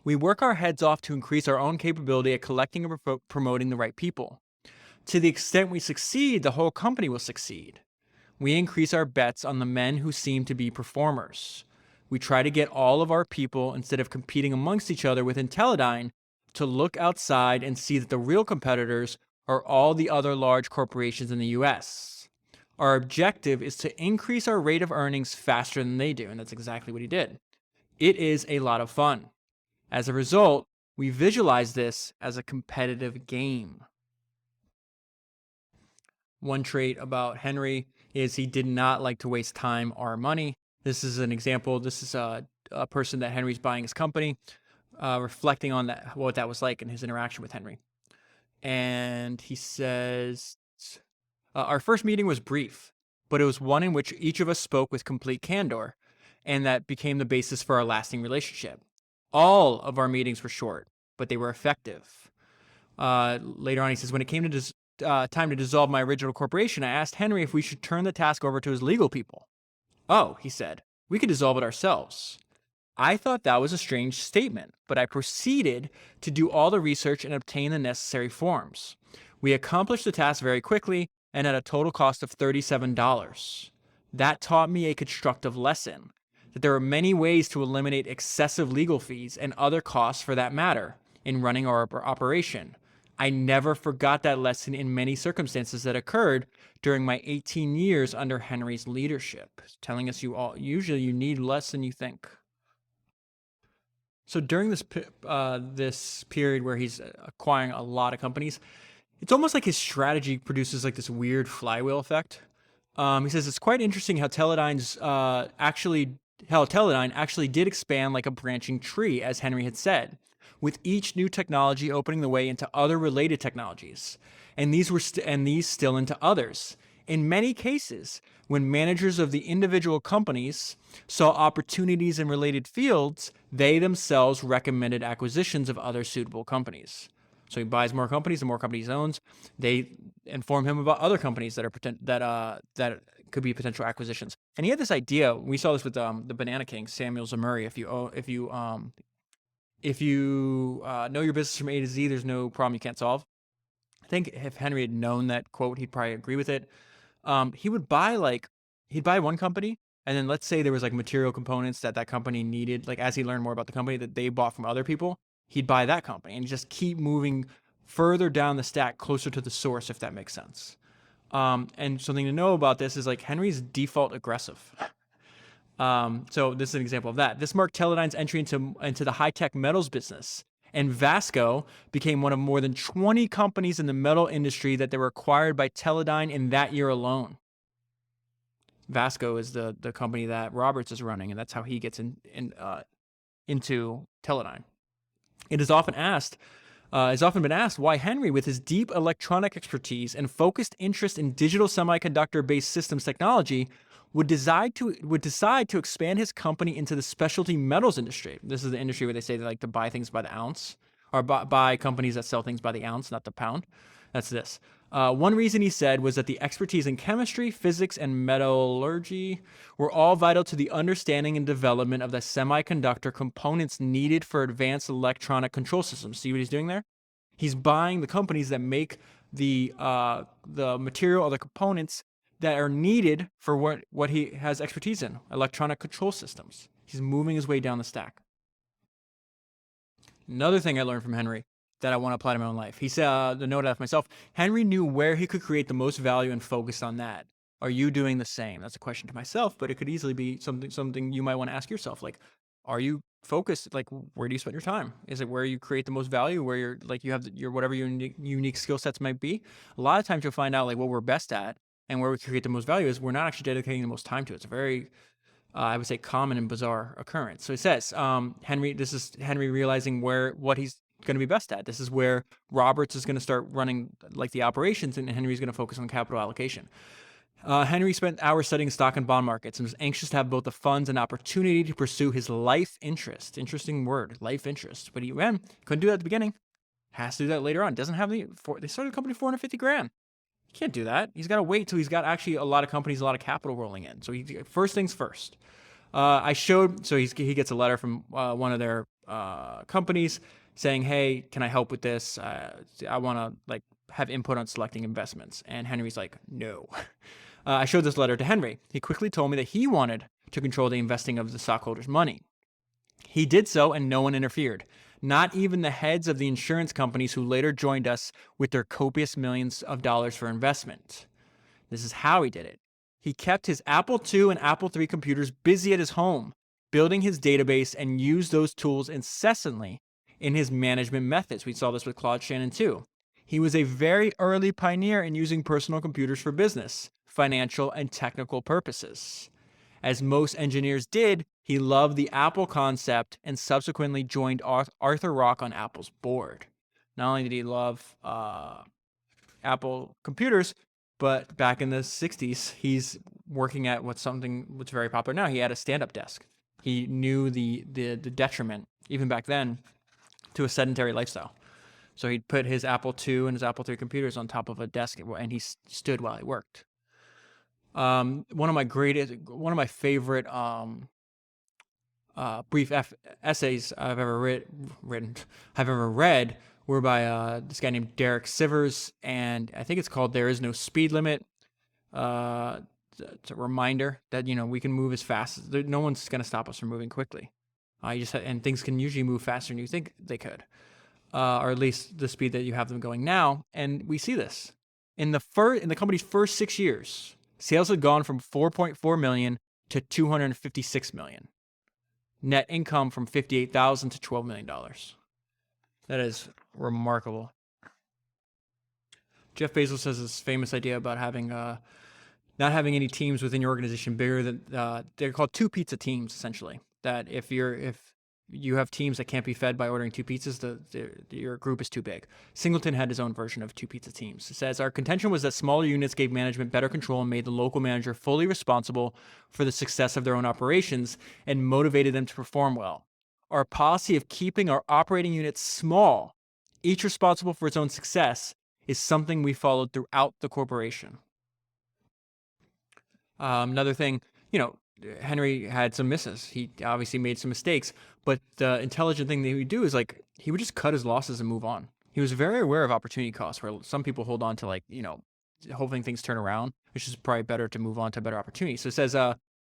We work our heads off to increase our own capability at collecting and promoting the right people. To the extent we succeed, the whole company will succeed. We increase our bets on the men who seem to be performers. We try to get all of our people, instead of competing amongst each other within Teledyne, to look outside and see that the real competitors are all the other large corporations in the US. Our objective is to increase our rate of earnings faster than they do, and that's exactly what he did. It is a lot of fun. As a result, we visualize this as a competitive game. One trait about Henry is he did not like to waste time or money. This is an example. This is a person that Henry's buying his company, reflecting on what that was like in his interaction with Henry. And he says, our first meeting was brief, but it was one in which each of us spoke with complete candor, and that became the basis for our lasting relationship. All of our meetings were short, but they were effective. Later on, he says, when it came to time to dissolve my original corporation, I asked Henry if we should turn the task over to his legal people. Oh, he said, we could dissolve it ourselves. I thought that was a strange statement, but I proceeded to do all the research and obtain the necessary forms. We accomplished the task very quickly and at a total cost of $37. That taught me a constructive lesson, that there are many ways to eliminate excessive legal fees and other costs for that matter in running our operation. I never forgot that lesson in many circumstances that occurred during my 18 years under Henry's leadership, telling us usually you need less than you think. So during this period where he's acquiring a lot of companies, it's almost like his strategy produces like this weird flywheel effect. He says it's quite interesting how Teledyne actually did expand like a branching tree, as Henry had said, with each new technology opening the way into other related technologies, and these still into others. In many cases, when managers of the individual companies saw opportunities in related fields, they themselves recommended acquisitions of other suitable companies. So he buys more companies, the more companies he owns, they inform him about other companies that are that could be potential acquisitions. And he had this idea. We saw this with the Banana King, Samuel Zemurray. If you know your business from A to Z, there's no problem you can't solve. I think if Henry had known that quote, he'd probably agree with it. He'd buy one company, and then let's say there was like material components that company needed, like as he learned more about the company that they bought from other people, he'd buy that company and just keep moving further down the stack, closer to the source, if that makes sense. And something to know about this is like Henry's default aggressive. So this is an example of that. This marked Teledyne's entry into the high-tech metals business. And Vasco became one of more than 20 companies in the metal industry that they were acquired by Teledyne in that year alone. Vasco is the company that Roberts is running, and that's how he gets into Teledyne. It is often been asked why Henry, with his deep electronic expertise and focused interest in digital semiconductor-based systems technology, would decide to expand his company into the specialty metals industry. This is the industry where they say they like to buy things by the ounce, or buy companies that sell things by the ounce, not the pound. That's this. One reason he said was that the expertise in chemistry, physics, and metallurgy were all vital to the understanding and development of the semiconductor components needed for advanced electronic control systems. See what he's doing there? He's buying the companies that make the material or the components that are needed for what he has expertise in, electronic control systems. He's moving his way down the stack. Another thing I learned from Henry that I want to apply to my own life. He said, the note I left myself, Henry knew where he could create the most value and focused on that. Are you doing the same? That's a question to myself, but it could easily be something you might want to ask yourself. Like, are you focused? Like, where do you spend your time? Is it where you create the most value, where you're like, you have your whatever your unique skill sets might be? A lot of times you'll find out like what we're best at and where we create the most value is we're not actually dedicating the most time to it. It's a very I would say common and bizarre occurrence. So he says, this is Henry realizing what he's going to be best at. This is where Roberts is going to start running like the operations, and Henry's going to focus on capital allocation. Henry spent hours studying stock and bond markets and was anxious to have both the funds and opportunity to pursue his life interest. Interesting word, life interest. But he couldn't do that at the beginning. Has to do that later on. Doesn't have they started the company $450,000. He can't do that. He's got to wait till he's got actually a lot of companies, a lot of capital rolling in. So first things first. He gets a letter from one of their companies saying, hey, can I help with this? I want to like have input on selecting investments. And Henry's like, no. I showed this letter to Henry. He quickly told me that he wanted to control the investing of the stockholders' money. He did so, and no one interfered. Not even the heads of the insurance companies who later joined us with their copious millions of dollars for investment. This is how he did it. He kept his Apple II and Apple III computers busy at his home, building his database, and used those tools incessantly in his management methods. We saw this with Claude Shannon too. He was a very early pioneer in using personal computers for business, financial, and technical purposes. As most engineers did, he loved the Apple concept and subsequently joined Arthur Rock on Apple's board. Not only did he love Apple computers, but back in the 60s, he's working at what's very popular now. He had a stand-up desk. He knew the detriment, even back then, to a sedentary lifestyle. So he'd put his Apple II and his Apple III computers on top of a desk, and he stood while he worked. One of my favorite brief essays I've ever read were by this guy named Derek Sivers, and I think it's called "There Is No Speed Limit." It's a reminder that we can move as fast as no one's going to stop us from moving quickly. And things can usually move faster than you think they could, or at least the speed that you have them going now. And we see this in the company's first 6 years. Sales had gone from 4.4 million to 256 million. Net income from $58,000 to $12 million. That is remarkable. Jeff Bezos has this famous idea about having not having any teams within your organization bigger than they're called two pizza teams, essentially. That if you have teams that can't be fed by ordering two pizzas, your group is too big. Singleton had his own version of two pizza teams. It says, our contention was that smaller units gave management better control and made the local manager fully responsible for the success of their own operations and motivated them to perform well. Our policy of keeping our operating units small, each responsible for its own success, is something we followed throughout the corporation. Another thing, Henry had some misses. He obviously made some mistakes, but the intelligent thing that he would do is he would just cut his losses and move on. He was very aware of opportunity costs, where some people hold on to hoping things turn around, which is probably better to move on to a better opportunity. So it says,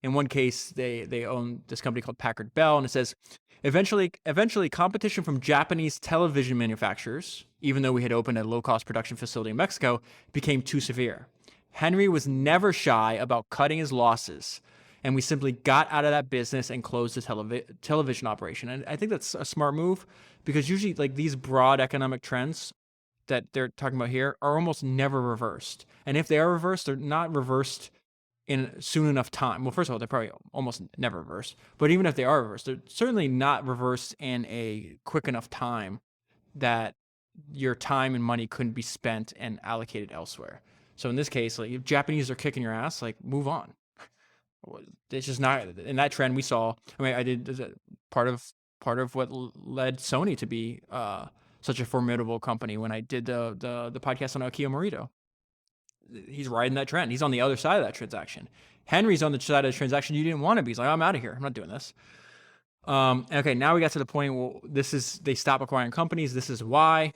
in one case, they own this company called Packard Bell, and it says, eventually competition from Japanese television manufacturers, even though we had opened a low-cost production facility in Mexico, became too severe. Henry was never shy about cutting his losses, and we simply got out of that business and closed the television operation. And I think that's a smart move, because usually these broad economic trends that they're talking about here are almost never reversed. And if they are reversed, they're not reversed in soon enough time. Well, first of all, they're probably almost never reversed. But even if they are reversed, they're certainly not reversed in a quick enough time that your time and money couldn't be spent and allocated elsewhere. So in this case, if Japanese are kicking your ass, move on. It's just not in that trend we saw. I mean, part of what led Sony to be such a formidable company when I did the podcast on Akio Morita. He's riding that trend. He's on the other side of that transaction. Henry's on the side of the transaction you didn't want to be. He's like, I'm out of here. I'm not doing this. Okay, now we got to the point where they stop acquiring companies. This is why.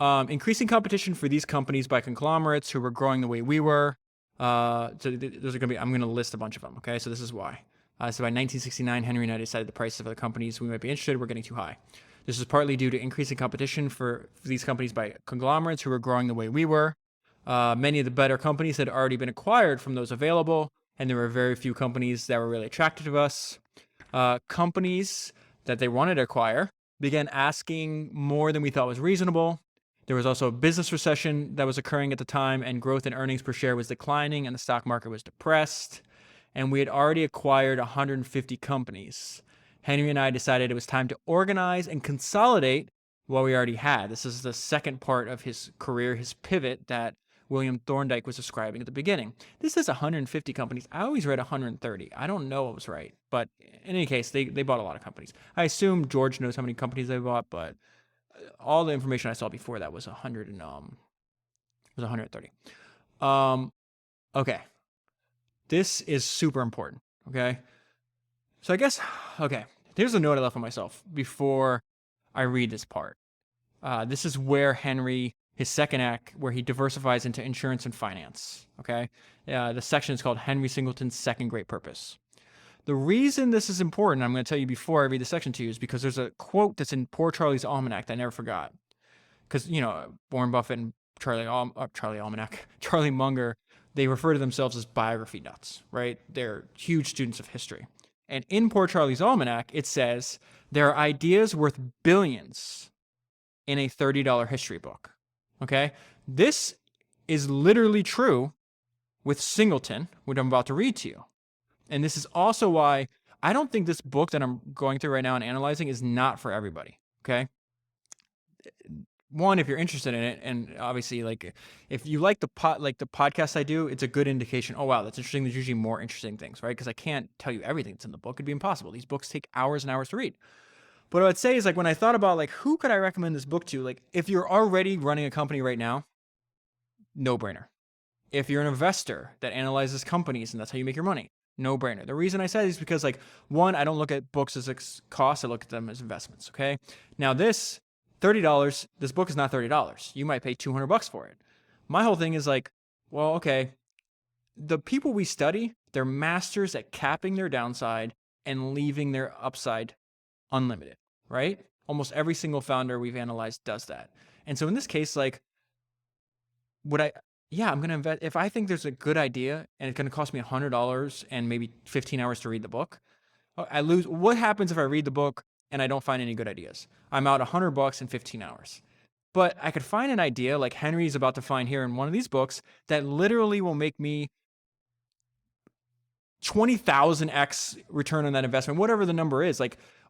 Increasing competition for these companies by conglomerates who were growing the way we were. So those are going to be, I'm going to list a bunch of them. Okay, so this is why. So by 1969, Henry and I decided the prices of the companies we might be interested in were getting too high. This is partly due to increasing competition for these companies by conglomerates who were growing the way we were. Many of the better companies had already been acquired from those available, and there were very few companies that were really attractive to us. Companies that they wanted to acquire began asking more than we thought was reasonable. There was also a business recession that was occurring at the time, and growth in earnings per share was declining, and the stock market was depressed. And we had already acquired 150 companies. Henry and I decided it was time to organize and consolidate what we already had. This is the second part of his career, his pivot that William Thorndike was describing at the beginning. This is 150 companies. I always read 130. I don't know what was right. But in any case, they bought a lot of companies. I assume George knows how many companies they bought, but all the information I saw before that was 130. Okay. This is super important. Okay. So I guess, okay, here's a note I left for myself before I read this part. This is where Henry, his second act, where he diversifies into insurance and finance. Okay. The section is called Henry Singleton's Second Great Purpose. The reason this is important, I'm going to tell you before I read the section to you, is because there's a quote that's in Poor Charlie's Almanac that I never forgot. Because, Warren Buffett and Charlie Munger, they refer to themselves as biography nuts, right? They're huge students of history. And in Poor Charlie's Almanac, it says there are ideas worth billions in a $30 history book. Okay? This is literally true with Singleton, which I'm about to read to you. And this is also why I don't think this book that I'm going through right now and analyzing is not for everybody. Okay? One, if you're interested in it, and obviously, if you like the podcast I do, it's a good indication. Oh wow, that's interesting. There's usually more interesting things, right? Because I can't tell you everything that's in the book. It'd be impossible. These books take hours and hours to read. But what I'd say is, when I thought about who could I recommend this book to, if you're already running a company right now, no brainer. If you're an investor that analyzes companies and that's how you make your money, no brainer. The reason I said is because one, I don't look at books as costs. I look at them as investments. Okay. Now this $30, this book is not $30. You might pay $200 for it. My whole thing is well, okay, the people we study, they're masters at capping their downside and leaving their upside unlimited, right? Almost every single founder we've analyzed does that. And so in this case, I'm going to invest. If I think there's a good idea and it's going to cost me $100 and maybe 15 hours to read the book, I lose. What happens if I read the book and I don't find any good ideas? I'm out $100 in 15 hours. But I could find an idea like Henry's about to find here in one of these books that literally will make me 20,000x return on that investment, whatever the number is,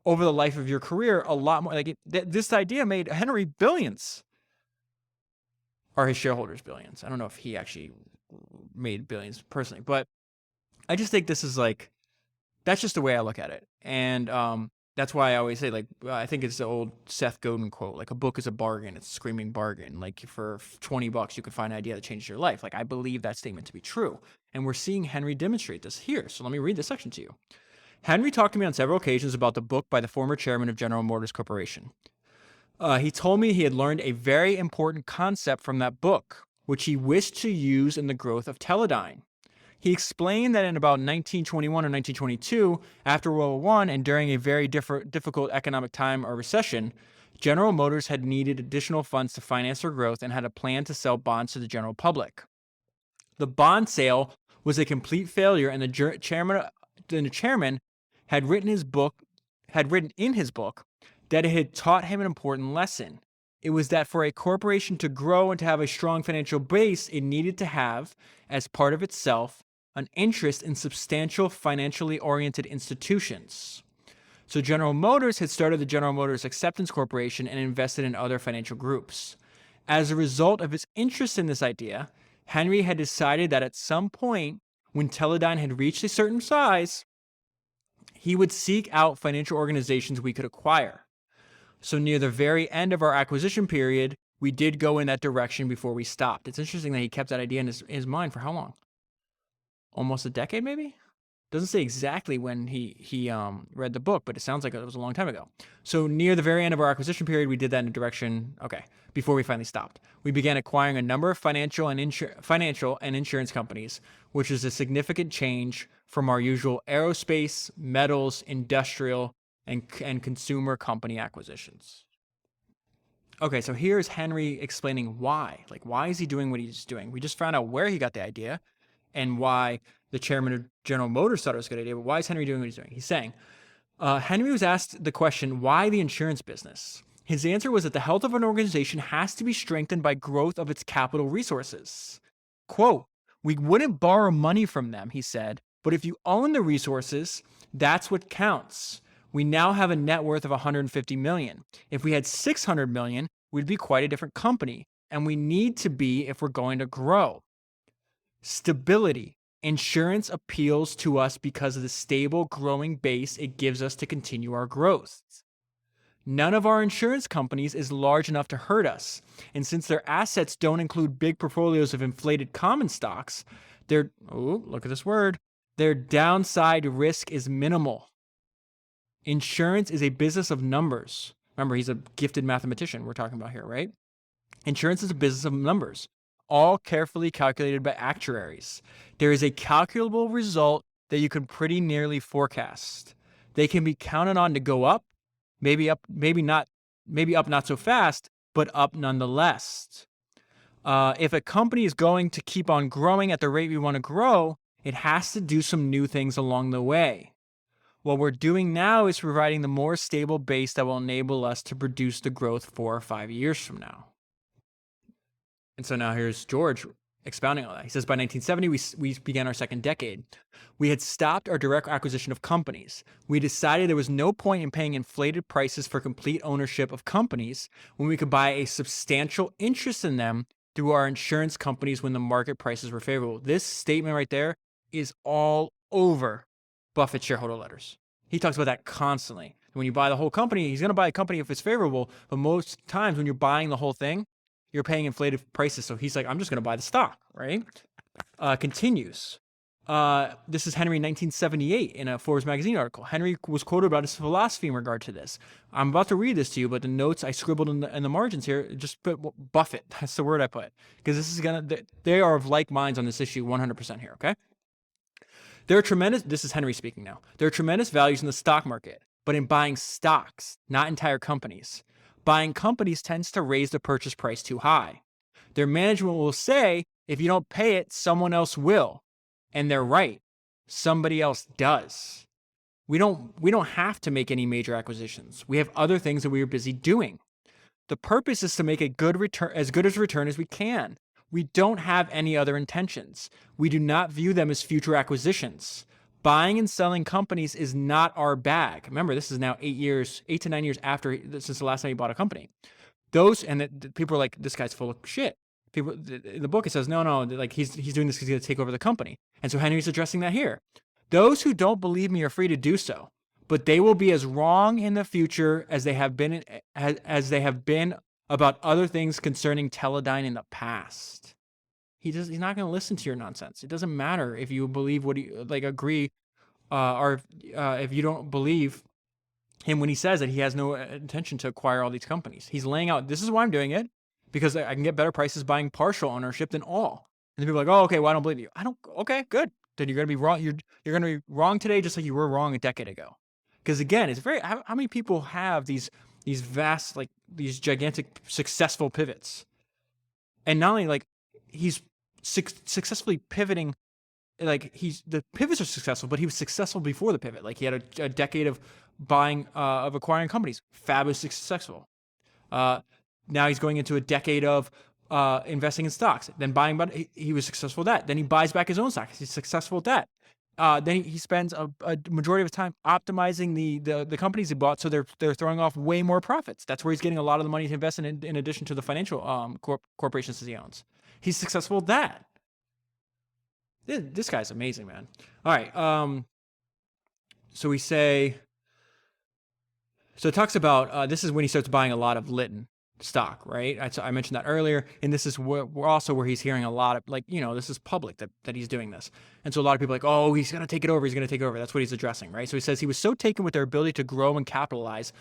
over the life of your career, a lot more. This idea made Henry billions. Or his shareholders billions. I don't know if he actually made billions personally, but I just think this is that's just the way I look at it. And that's why I always say, I think it's the old Seth Godin quote, a book is a bargain. It's a screaming bargain. For $20, you could find an idea that changes your life. I believe that statement to be true. And we're seeing Henry demonstrate this here. So let me read this section to you. Henry talked to me on several occasions about the book by the former chairman of General Motors Corporation. He told me he had learned a very important concept from that book, which he wished to use in the growth of Teledyne. He explained that in about 1921 or 1922, after World War I and during a very difficult economic time or recession, General Motors had needed additional funds to finance their growth and had a plan to sell bonds to the general public. The bond sale was a complete failure, and the chairman had written in his book that it had taught him an important lesson. It was that for a corporation to grow and to have a strong financial base, it needed to have, as part of itself, an interest in substantial financially oriented institutions. So General Motors had started the General Motors Acceptance Corporation and invested in other financial groups. As a result of his interest in this idea, Henry had decided that at some point, when Teledyne had reached a certain size, he would seek out financial organizations we could acquire. So near the very end of our acquisition period, we did go in that direction before we stopped. It's interesting that he kept that idea in his mind for how long? Almost a decade, maybe? Doesn't say exactly when he read the book, but it sounds like it was a long time ago. So near the very end of our acquisition period, we did that in a direction, before we finally stopped. We began acquiring a number of financial and insurance companies, which is a significant change from our usual aerospace, metals, industrial, and consumer company acquisitions. Okay, so here's Henry explaining why. Like, why is he doing what he's doing? We just found out where he got the idea and why the chairman of General Motors thought it was a good idea, but why is Henry doing what he's doing? He's saying, Henry was asked the question, why the insurance business? His answer was that the health of an organization has to be strengthened by growth of its capital resources. Quote, we wouldn't borrow money from them, he said, but if you own the resources, that's what counts. We now have a net worth of $150 million. If we had $600 million, we'd be quite a different company, and we need to be if we're going to grow. Stability. Insurance appeals to us because of the stable, growing base it gives us to continue our growth. None of our insurance companies is large enough to hurt us, and since their assets don't include big portfolios of inflated common stocks, look at this word, their downside risk is minimal. Insurance is a business of numbers. Remember, he's a gifted mathematician we're talking about here, right? Insurance is a business of numbers, all carefully calculated by actuaries. There is a calculable result that you can pretty nearly forecast. They can be counted on to go up, maybe up not so fast, but up nonetheless. If a company is going to keep on growing at the rate we want to grow, it has to do some new things along the way. What we're doing now is providing the more stable base that will enable us to produce the growth 4 or 5 years from now. And so now here's George expounding on that. He says, by 1970, we began our second decade. We had stopped our direct acquisition of companies. We decided there was no point in paying inflated prices for complete ownership of companies when we could buy a substantial interest in them through our insurance companies when the market prices were favorable. This statement right there is all over Buffett shareholder letters. He talks about that constantly. When you buy the whole company, he's going to buy a company if it's favorable, but most times when you're buying the whole thing, you're paying inflated prices. So he's like, I'm just going to buy the stock, right? Continues. This is Henry in 1978 in a Forbes magazine article. Henry was quoted about his philosophy in regard to this. I'm about to read this to you, but the notes I scribbled in the margins here, just put Buffett. That's the word I put. Because they are of like minds on this issue 100% here, okay? This is Henry speaking now. There are tremendous values in the stock market, but in buying stocks, not entire companies. Buying companies tends to raise the purchase price too high. Their management will say, if you don't pay it, someone else will. And they're right. Somebody else does. We don't have to make any major acquisitions. We have other things that we are busy doing. The purpose is to make a good return, as good as return as we can. We don't have any other intentions. We do not view them as future acquisitions. Buying and selling companies is not our bag. Remember, this is now 8 to 9 years since the last time he bought a company. People are like, this guy's full of shit. People in the book, it says, no, like he's doing this because he's going to take over the company. And so Henry's addressing that here. Those who don't believe me are free to do so, but they will be as wrong in the future as they have been about other things concerning Teledyne in the past. He's not going to listen to your nonsense. It doesn't matter if you believe agree, or if you don't believe him when he says that he has no intention to acquire all these companies. He's laying out, this is why I'm doing it, because I can get better prices buying partial ownership than all. And then people are like, oh, okay, well, I don't believe you. Okay, good. Then you're going to be wrong. You're going to be wrong today, just like you were wrong a decade ago. Because again, it's how many people have these vast, like these gigantic successful pivots? And not only like he's successfully pivoting, like the pivots are successful, but he was successful before the pivot. Like he had a decade of acquiring companies, fabulously successful. Now he's going into a decade of investing in stocks, then buying, but he was successful at that. Then he buys back his own stocks. He's successful at that. Then he spends a majority of his time optimizing the companies he bought, so they're throwing off way more profits. That's where he's getting a lot of the money to invest in addition to the financial corporations that he owns. He's successful at that. This guy's amazing, man. All right. So we say, So it talks about, this is when he starts buying a lot of Litton stock, right? I mentioned that earlier. And this is also where he's hearing a lot of, like, this is public that he's doing this. And so a lot of people are like, oh, he's going to take it over. He's going to take over. That's what he's addressing, right? So he says he was so taken with their ability to grow and capitalize,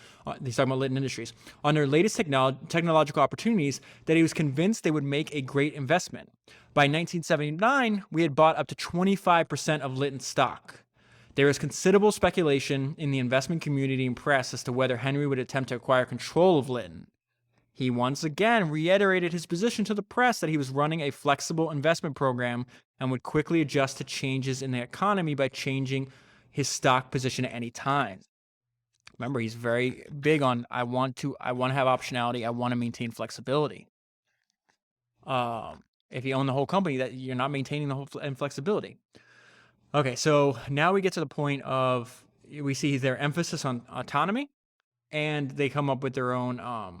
he's talking about Litton Industries, on their latest technological opportunities that he was convinced they would make a great investment. By 1979, we had bought up to 25% of Litton stock. There is considerable speculation in the investment community and press as to whether Henry would attempt to acquire control of Litton. He once again reiterated his position to the press that he was running a flexible investment program and would quickly adjust to changes in the economy by changing his stock position at any time. Remember, he's very big on, I want to have optionality. I want to maintain flexibility. If you own the whole company, that you're not maintaining the whole flexibility. Okay, so now we get to the point of, we see their emphasis on autonomy, and they come up with their own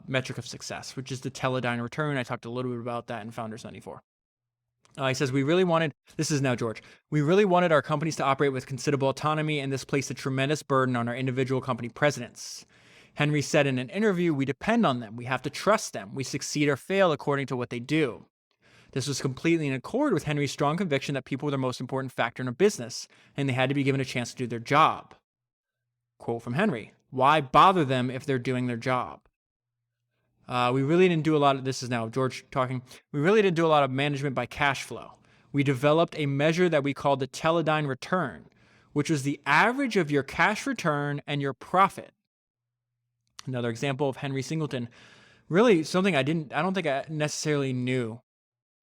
metric of success, which is the Teledyne return. I talked a little bit about that in Founders 94. He says, this is now George, we really wanted our companies to operate with considerable autonomy, and this placed a tremendous burden on our individual company presidents. Henry said in an interview, we depend on them. We have to trust them. We succeed or fail according to what they do. This was completely in accord with Henry's strong conviction that people were the most important factor in a business, and they had to be given a chance to do their job. Quote from Henry, why bother them if they're doing their job? We really didn't do a lot of, this is now George talking, we really didn't do a lot of management by cash flow. We developed a measure that we called the Teledyne return, which was the average of your cash return and your profit. Another example of Henry Singleton, really something I don't think I necessarily knew.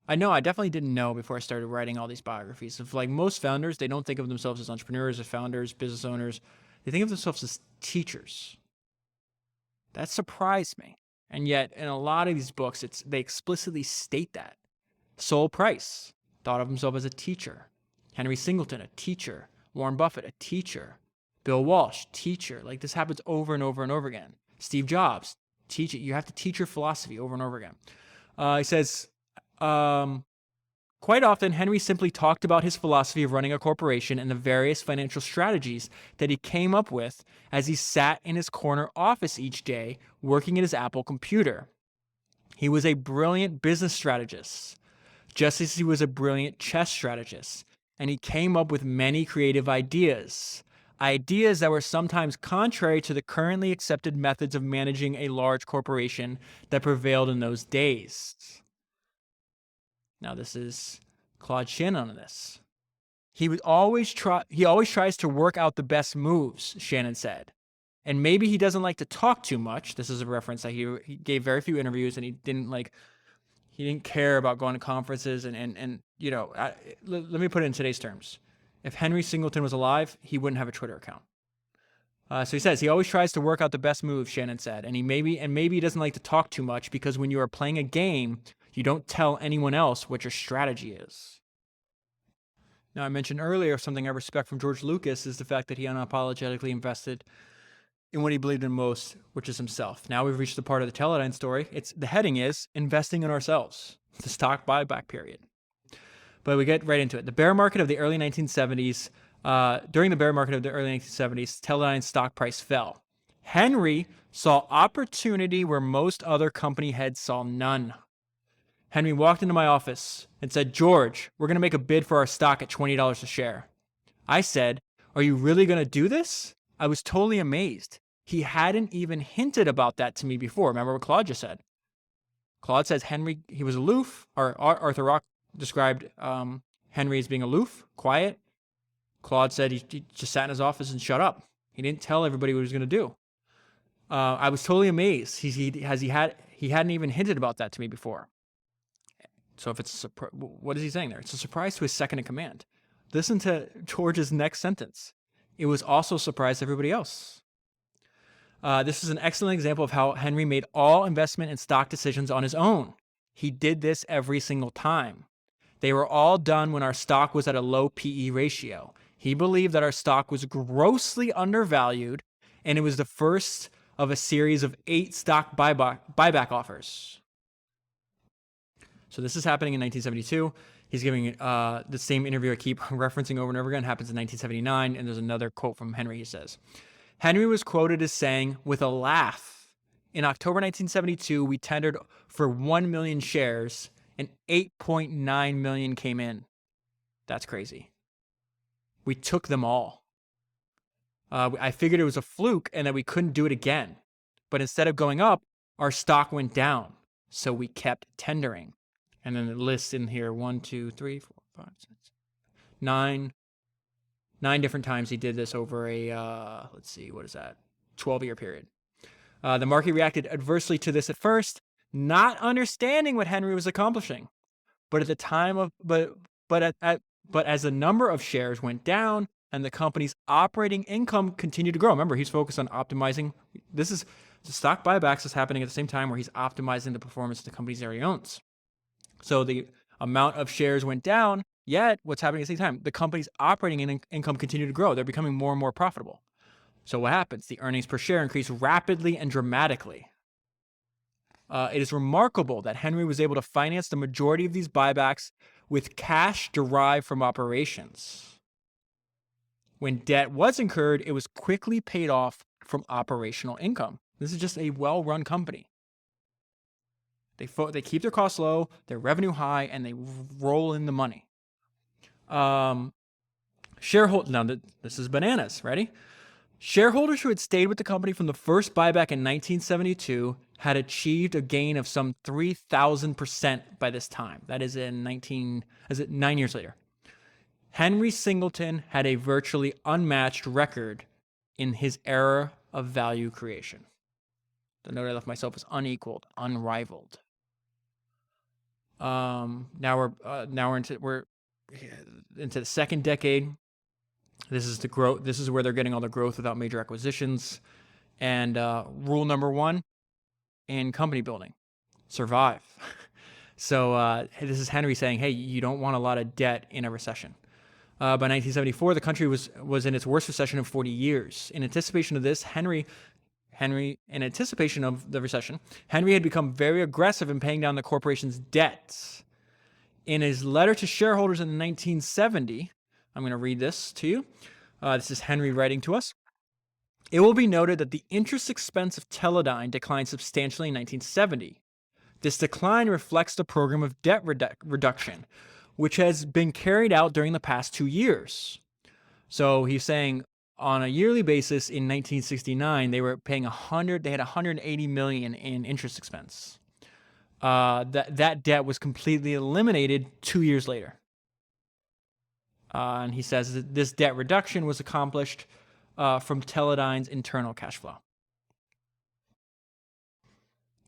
I definitely didn't know before I started writing all these biographies. Of, like, most founders, they don't think of themselves as entrepreneurs or founders, business owners. They think of themselves as teachers. That surprised me. And yet, in a lot of these books, they explicitly state that. Sol Price thought of himself as a teacher. Henry Singleton, a teacher. Warren Buffett, a teacher. Bill Walsh, teacher. Like, this happens over and over and over again. Steve Jobs, teach it. You have to teach your philosophy over and over again. He says, quite often, Henry simply talked about his philosophy of running a corporation and the various financial strategies that he came up with as he sat in his corner office each day working at his Apple computer. He was a brilliant business strategist, just as he was a brilliant chess strategist, and he came up with many creative ideas that were sometimes contrary to the currently accepted methods of managing a large corporation that prevailed in those days. Now, this is Claude Shannon on this. He always tries to work out the best moves, Shannon said. And maybe he doesn't like to talk too much. This is a reference that he gave very few interviews, and he didn't care about going to conferences and let me put it in today's terms. If Henry Singleton was alive, he wouldn't have a Twitter account. So he says he always tries to work out the best moves, Shannon said, and maybe he doesn't like to talk too much, because when you are playing a game, you don't tell anyone else what your strategy is. Now, I mentioned earlier something I respect from George Lucas is the fact that he unapologetically invested in what he believed in most, which is himself. Now we've reached the part of the Teledyne story. The heading is investing in ourselves, the stock buyback period. But we get right into it. The bear market of the early 1970s, during the bear market of the early 1970s, Teledyne's stock price fell. Henry saw opportunity where most other company heads saw none. Henry walked into my office and said, George, we're going to make a bid for our stock at $20 a share. I said, are you really going to do this? I was totally amazed. He hadn't even hinted about that to me before. Remember what Claude just said? Claude says Henry, he was aloof, or Arthur Rock described Henry as being aloof, quiet. Claude said he just sat in his office and shut up. He didn't tell everybody what he was going to do. I was totally amazed. He hadn't even hinted about that to me before. So if it's what is he saying there? It's a surprise to his second in command. Listen to George's next sentence. It was also a surprise to everybody else. This is an excellent example of how Henry made all investment and stock decisions on his own. He did this every single time. They were all done when our stock was at a low PE ratio. He believed that our stock was grossly undervalued, and it was the first of a series of 8 stock buyback offers. So this is happening in 1972. He's giving the same interview I keep referencing over and over again. It happens in 1979, and there's another quote from Henry. He says, Henry was quoted as saying, with a laugh, in October 1972, we tendered for 1 million shares, and 8.9 million came in. That's crazy. We took them all. I figured it was a fluke and that we couldn't do it again. But instead of going up, our stock went down. So we kept tendering. And then it lists in here 1, 2, 3, 4, 5, 6, 9 different times he did this over a, let's see, what is that? 12-year period. The market reacted adversely to this at first, not understanding what Henry was accomplishing. But at the time of, but as the number of shares went down and the company's operating income continued to grow. Remember, he's focused on optimizing. This is the stock buybacks is happening at the same time where he's optimizing the performance of the companies that he owns. So the amount of shares went down, yet what's happening at the same time? The company's operating income continued to grow. They're becoming more and more profitable. So what happens? The earnings per share increase rapidly and dramatically. It is remarkable that Henry was able to finance the majority of these buybacks with cash derived from operations. When debt was incurred, it was quickly paid off from operational income. This is just a well-run company. They keep their costs low, their revenue high, and they roll in the money. Now, this is bananas. Ready? Shareholders who had stayed with the company from the first buyback in 1972 had achieved a gain of some 3,000% by this time. That is 9 years later. Henry Singleton had a virtually unmatched record in his era of value creation. The note I left myself is unequaled, unrivaled. Now we're into the second decade. This is the growth. This is where they're getting all the growth without major acquisitions. And rule number 1 in company building: survive. So this is Henry saying, hey, you don't want a lot of debt in a recession. By 1974, the country was in its worst recession in 40 years. In anticipation of this, in anticipation of the recession, Henry had become very aggressive in paying down the corporation's debts. In his letter to shareholders in 1970, I'm going to read this to you. This is Henry writing to us. It will be noted that the interest expense of Teledyne declined substantially in 1970. This decline reflects the program of debt reduction, which has been carried out during the past 2 years. So he's saying on a yearly basis in 1969, they were paying they had 180 million in interest expense. That debt was completely eliminated 2 years later. And he says that this debt reduction was accomplished from Teledyne's internal cash flow.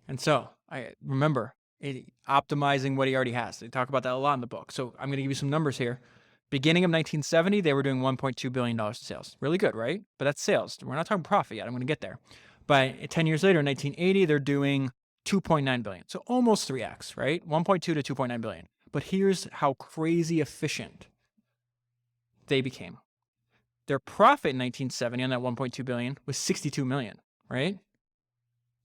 And so I remember optimizing what he already has. They talk about that a lot in the book. So I'm going to give you some numbers here. Beginning of 1970, they were doing $1.2 billion in sales. Really good, right? But that's sales. We're not talking profit yet. I'm going to get there. By 10 years later, in 1980, they're doing $2.9 billion. So almost 3x, right? 1.2 to 2.9 billion. But here's how crazy efficient they became. Their profit in 1970 on that 1.2 billion was 62 million, right?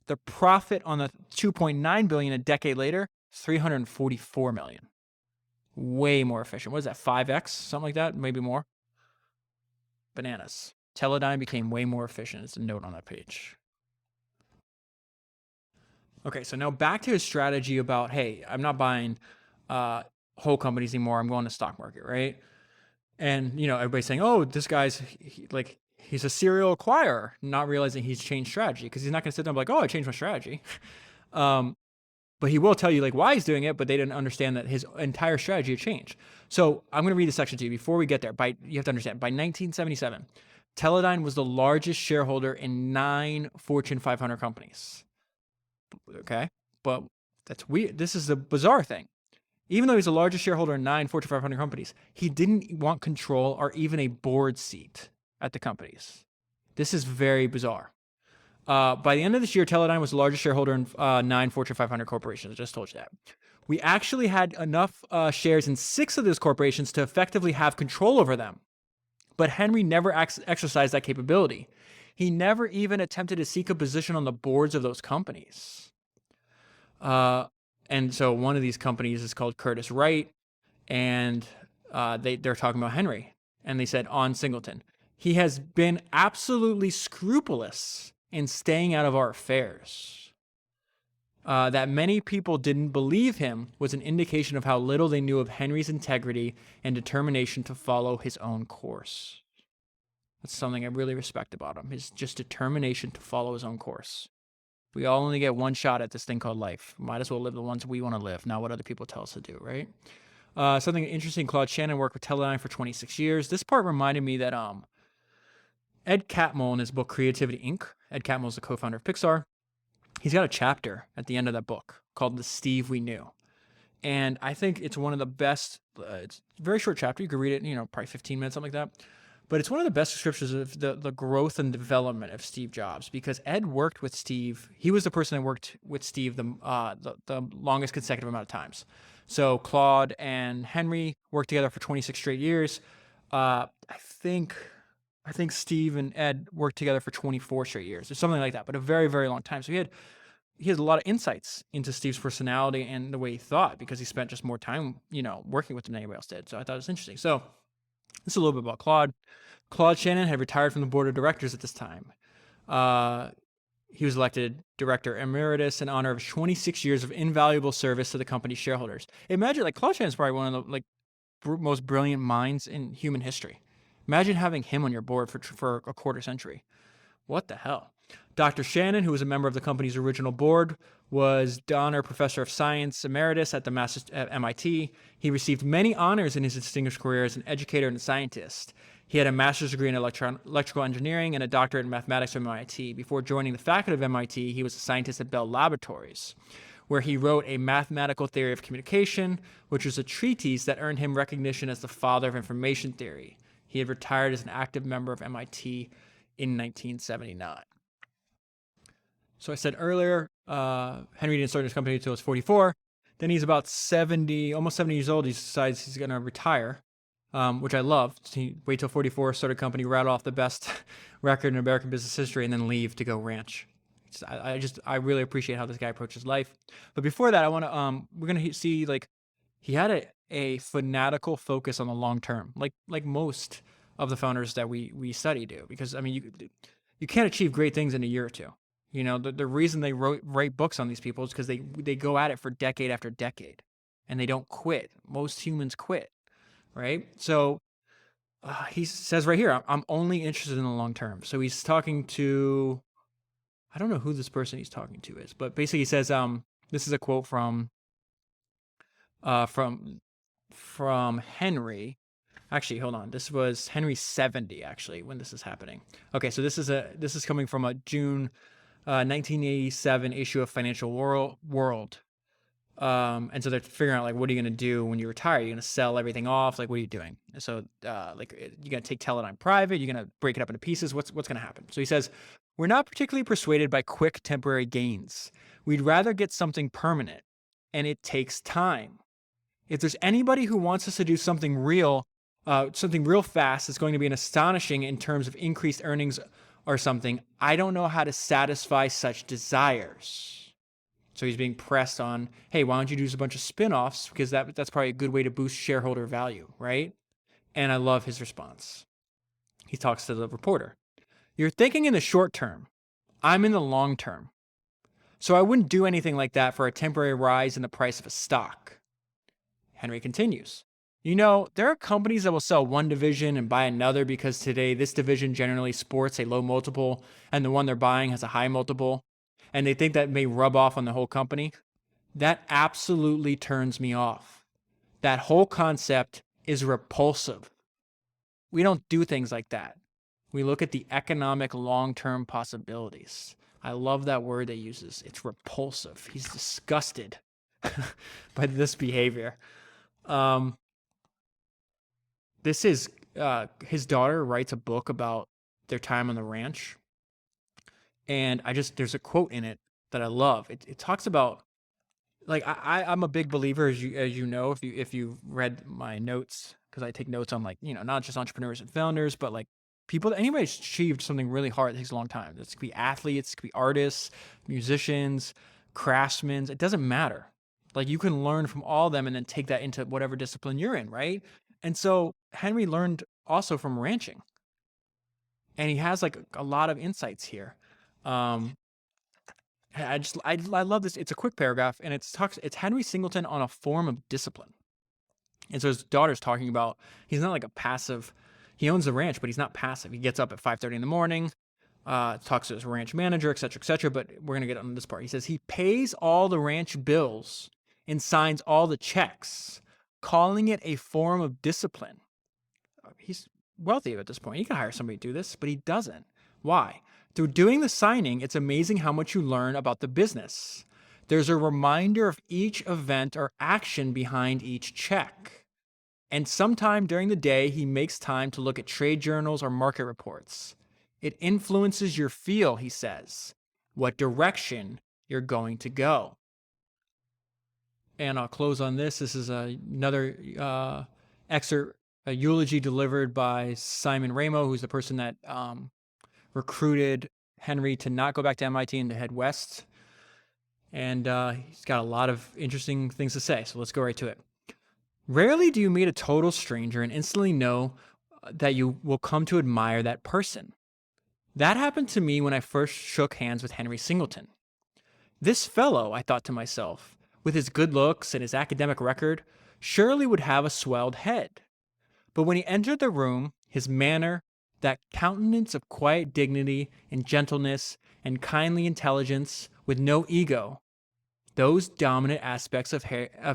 The profit on the 2.9 billion a decade later, 344 million. Way more efficient. What is that, 5x? Something like that? Maybe more? Bananas. Teledyne became way more efficient. It's a note on that page. Okay, so now back to his strategy about, hey, I'm not buying whole companies anymore. I'm going to stock market, right? And, everybody's saying, oh, this guy's he's a serial acquirer, not realizing he's changed strategy, because he's not going to sit there and be like, oh, I changed my strategy. But he will tell you why he's doing it, but they didn't understand that his entire strategy had changed. So I'm going to read the section to you before we get there. You have to understand, by 1977, Teledyne was the largest shareholder in 9 Fortune 500 companies. Okay? But that's weird. This is the bizarre thing. Even though he's the largest shareholder in 9 Fortune 500 companies, he didn't want control or even a board seat at the companies. This is very bizarre. By the end of this year, Teledyne was the largest shareholder in 9 Fortune 500 corporations. I just told you that. We actually had enough shares in 6 of those corporations to effectively have control over them. But Henry never exercised that capability. He never even attempted to seek a position on the boards of those companies. And so one of these companies is called Curtiss-Wright, and they're talking about Henry, and they said on Singleton, he has been absolutely scrupulous in staying out of our affairs. That many people didn't believe him was an indication of how little they knew of Henry's integrity and determination to follow his own course. That's something I really respect about him, his just determination to follow his own course. We all only get one shot at this thing called life. Might as well live the ones we want to live, not what other people tell us to do, right? Something interesting, Claude Shannon worked with Teledyne for 26 years. This part reminded me that Ed Catmull, in his book Creativity Inc., Ed Catmull is the co-founder of Pixar, he's got a chapter at the end of that book called The Steve We Knew. And I think it's one of the best, it's a very short chapter. You could read it, probably 15 minutes, something like that. But it's one of the best descriptions of the growth and development of Steve Jobs, because Ed worked with Steve. He was the person that worked with Steve the longest consecutive amount of times. So Claude and Henry worked together for 26 straight years. I think Steve and Ed worked together for 24 straight years or something like that, but a very, very long time. So he has a lot of insights into Steve's personality and the way he thought, because he spent just more time, working with him than anybody else did. So I thought it was interesting. So this is a little bit about Claude. Claude Shannon had retired from the board of directors at this time. He was elected director emeritus in honor of 26 years of invaluable service to the company's shareholders. Imagine, Claude Shannon's probably one of the most brilliant minds in human history. Imagine having him on your board for a quarter century. What the hell? Dr. Shannon, who was a member of the company's original board, was Donner Professor of Science Emeritus at MIT. He received many honors in his distinguished career as an educator and a scientist. He had a master's degree in electrical engineering and a doctorate in mathematics from MIT. Before joining the faculty of MIT, he was a scientist at Bell Laboratories, where he wrote A Mathematical Theory of Communication, which was a treatise that earned him recognition as the father of information theory. He had retired as an active member of MIT in 1979. So I said earlier, Henry didn't start his company until he was 44. Then he's about 70, almost 70 years old. He decides he's going to retire, which I love. He wait till 44, start a company, rattle off the best record in American business history, and then leave to go ranch. I really appreciate how this guy approaches life. But before that, I want to we're going to see he had a fanatical focus on the long term, like most of the founders that we study do, because you can't achieve great things in a year or two. The reason they write books on these people is because they go at it for decade after decade, and they don't quit. Most humans quit, right? So he says right here, I'm only interested in the long term. So he's talking to, I don't know who this person he's talking to is, but basically he says, this is a quote from Henry. Actually, hold on. This was Henry 70, actually, when this is happening. Okay, so this is coming from a June 1987 issue of Financial World. And so they're figuring out, what are you going to do when you retire? You're going to sell everything off? What are you doing? So, you're going to take Teledyne private? You're going to break it up into pieces? What's going to happen? So he says, we're not particularly persuaded by quick temporary gains. We'd rather get something permanent, and it takes time. If there's anybody who wants us to do something real fast, it's going to be an astonishing in terms of increased earnings or something. I don't know how to satisfy such desires. So he's being pressed on, hey, why don't you do a bunch of spin-offs? Because that's probably a good way to boost shareholder value, right? And I love his response. He talks to the reporter. You're thinking in the short term. I'm in the long term. So I wouldn't do anything like that for a temporary rise in the price of a stock. Henry continues. There are companies that will sell one division and buy another because today this division generally sports a low multiple and the one they're buying has a high multiple, and they think that may rub off on the whole company. That absolutely turns me off. That whole concept is repulsive. We don't do things like that. We look at the economic long-term possibilities. I love that word they uses. It's repulsive. He's disgusted by this behavior. This is his daughter writes a book about their time on the ranch, and there's a quote in it that I love. It talks about, I'm a big believer, as you know, if you've read my notes, because I take notes on not just entrepreneurs and founders, but people, anybody who's achieved something really hard that takes a long time. This could be athletes, it could be artists, musicians, craftsmen. It doesn't matter. Like you can learn from all of them and then take that into whatever discipline you're in, right? And so Henry learned also from ranching, and he has like a lot of insights here. Um, I love this. It's a quick paragraph, and it's Henry Singleton on a form of discipline. And so his daughter's talking about he's not like a passive. He owns the ranch, but he's not passive. He gets up at 5:30 in the morning, talks to his ranch manager, et cetera, et cetera. But we're gonna get on this part. He says he pays all the ranch bills and signs all the checks, calling it a form of discipline. He's wealthy at this point. He can hire somebody to do this, but he doesn't. Why? Through doing the signing, it's amazing how much you learn about the business. There's a reminder of each event or action behind each check. And sometime during the day, he makes time to look at trade journals or market reports. It influences your feel, he says, what direction you're going to go. And I'll close on this. This is another excerpt, a eulogy delivered by Simon Ramo, who's the person that recruited Henry to not go back to MIT and to head west. And he's got a lot of interesting things to say, so let's go right to it. Rarely do you meet a total stranger and instantly know that you will come to admire that person. That happened to me when I first shook hands with Henry Singleton. This fellow, I thought to myself, with his good looks and his academic record, surely would have a swelled head. But when he entered the room, his manner, that countenance of quiet dignity and gentleness and kindly intelligence with no ego, those dominant aspects of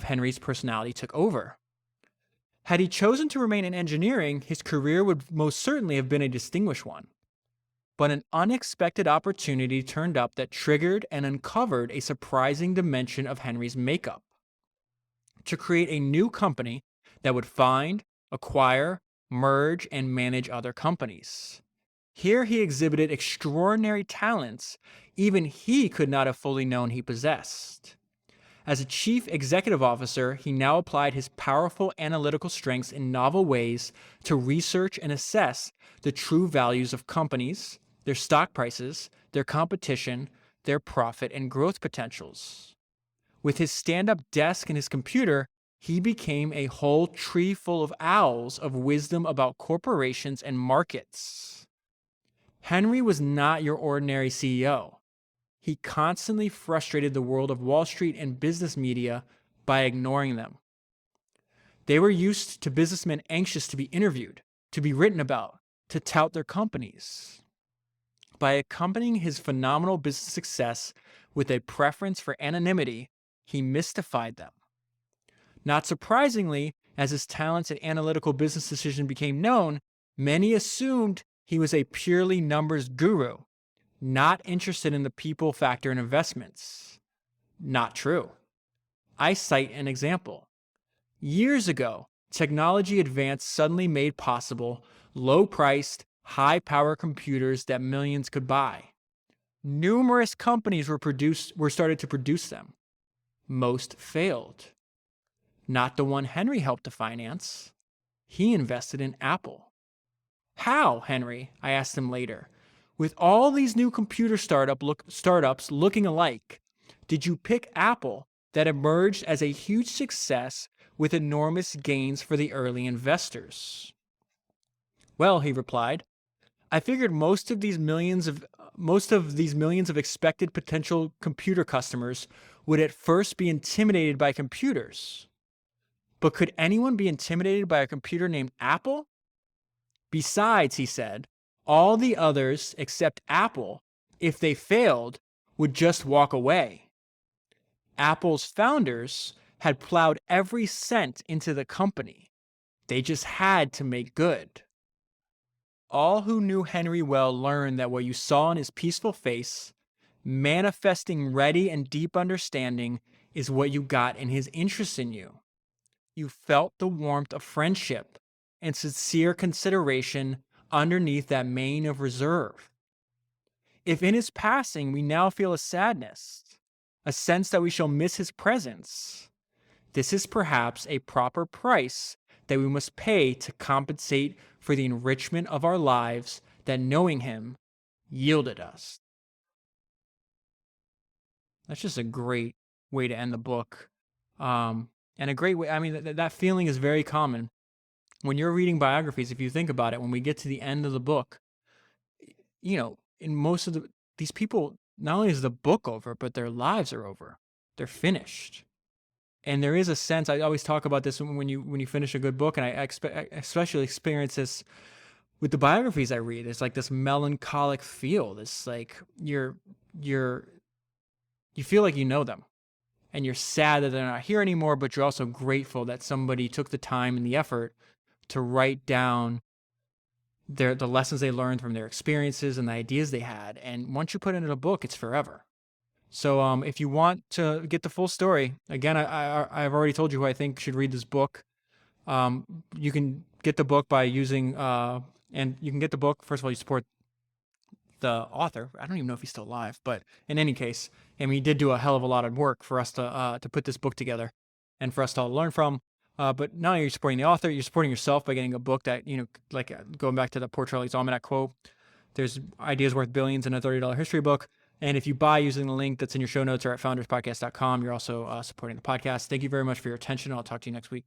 Henry's personality took over. Had he chosen to remain in engineering, his career would most certainly have been a distinguished one. But an unexpected opportunity turned up that triggered and uncovered a surprising dimension of Henry's makeup. To create a new company that would find, acquire, merge, and manage other companies. Here he exhibited extraordinary talents even he could not have fully known he possessed. As a chief executive officer, he now applied his powerful analytical strengths in novel ways to research and assess the true values of companies, their stock prices, their competition, their profit and growth potentials. With his stand-up desk and his computer, he became a whole tree full of owls of wisdom about corporations and markets. Henry was not your ordinary CEO. He constantly frustrated the world of Wall Street and business media by ignoring them. They were used to businessmen anxious to be interviewed, to be written about, to tout their companies. By accompanying his phenomenal business success with a preference for anonymity, he mystified them. Not surprisingly, as his talents at analytical business decision became known, many assumed he was a purely numbers guru, not interested in the people factor in investments. Not true. I cite an example. Years ago, technology advance suddenly made possible low-priced, high-power computers that millions could buy. Numerous companies were started to produce them. Most failed. Not the one Henry helped to finance. He invested in Apple. How, Henry? I asked him later. With all these new computer startups looking alike, did you pick Apple that emerged as a huge success with enormous gains for the early investors? Well, he replied, I figured most of these millions of expected potential computer customers would at first be intimidated by computers. But could anyone be intimidated by a computer named Apple? Besides, he said, all the others except Apple, if they failed, would just walk away. Apple's founders had plowed every cent into the company. They just had to make good. All who knew Henry well learned that what you saw in his peaceful face, manifesting ready and deep understanding, is what you got in his interest in you. You felt the warmth of friendship and sincere consideration underneath that mane of reserve. If in his passing we now feel a sadness, a sense that we shall miss his presence, this is perhaps a proper price that we must pay to compensate for the enrichment of our lives that knowing him yielded us. That's just a great way to end the book. And a great way, I mean, that feeling is very common. When you're reading biographies, if you think about it, when we get to the end of the book, in most of these people, not only is the book over, but their lives are over. They're finished. And there is a sense, I always talk about this when you finish a good book, and I especially experience this with the biographies I read. It's like this melancholic feel. This like you're you feel like you know them, and you're sad that they're not here anymore, but you're also grateful that somebody took the time and the effort to write down the lessons they learned from their experiences and the ideas they had. And once you put it in a book, it's forever. So if you want to get the full story, again, I've already told you who I think should read this book. You can get the book by using, and you can get the book. First of all, you support the author. I don't even know if he's still alive, but in any case, I mean, he did do a hell of a lot of work for us to put this book together and for us to all learn from. But not only are you supporting the author, you're supporting yourself by getting a book that, like going back to the Poor Charlie's Almanac quote, there's ideas worth billions in a $30 history book. And if you buy using the link that's in your show notes or at founderspodcast.com, you're also supporting the podcast. Thank you very much for your attention. I'll talk to you next week.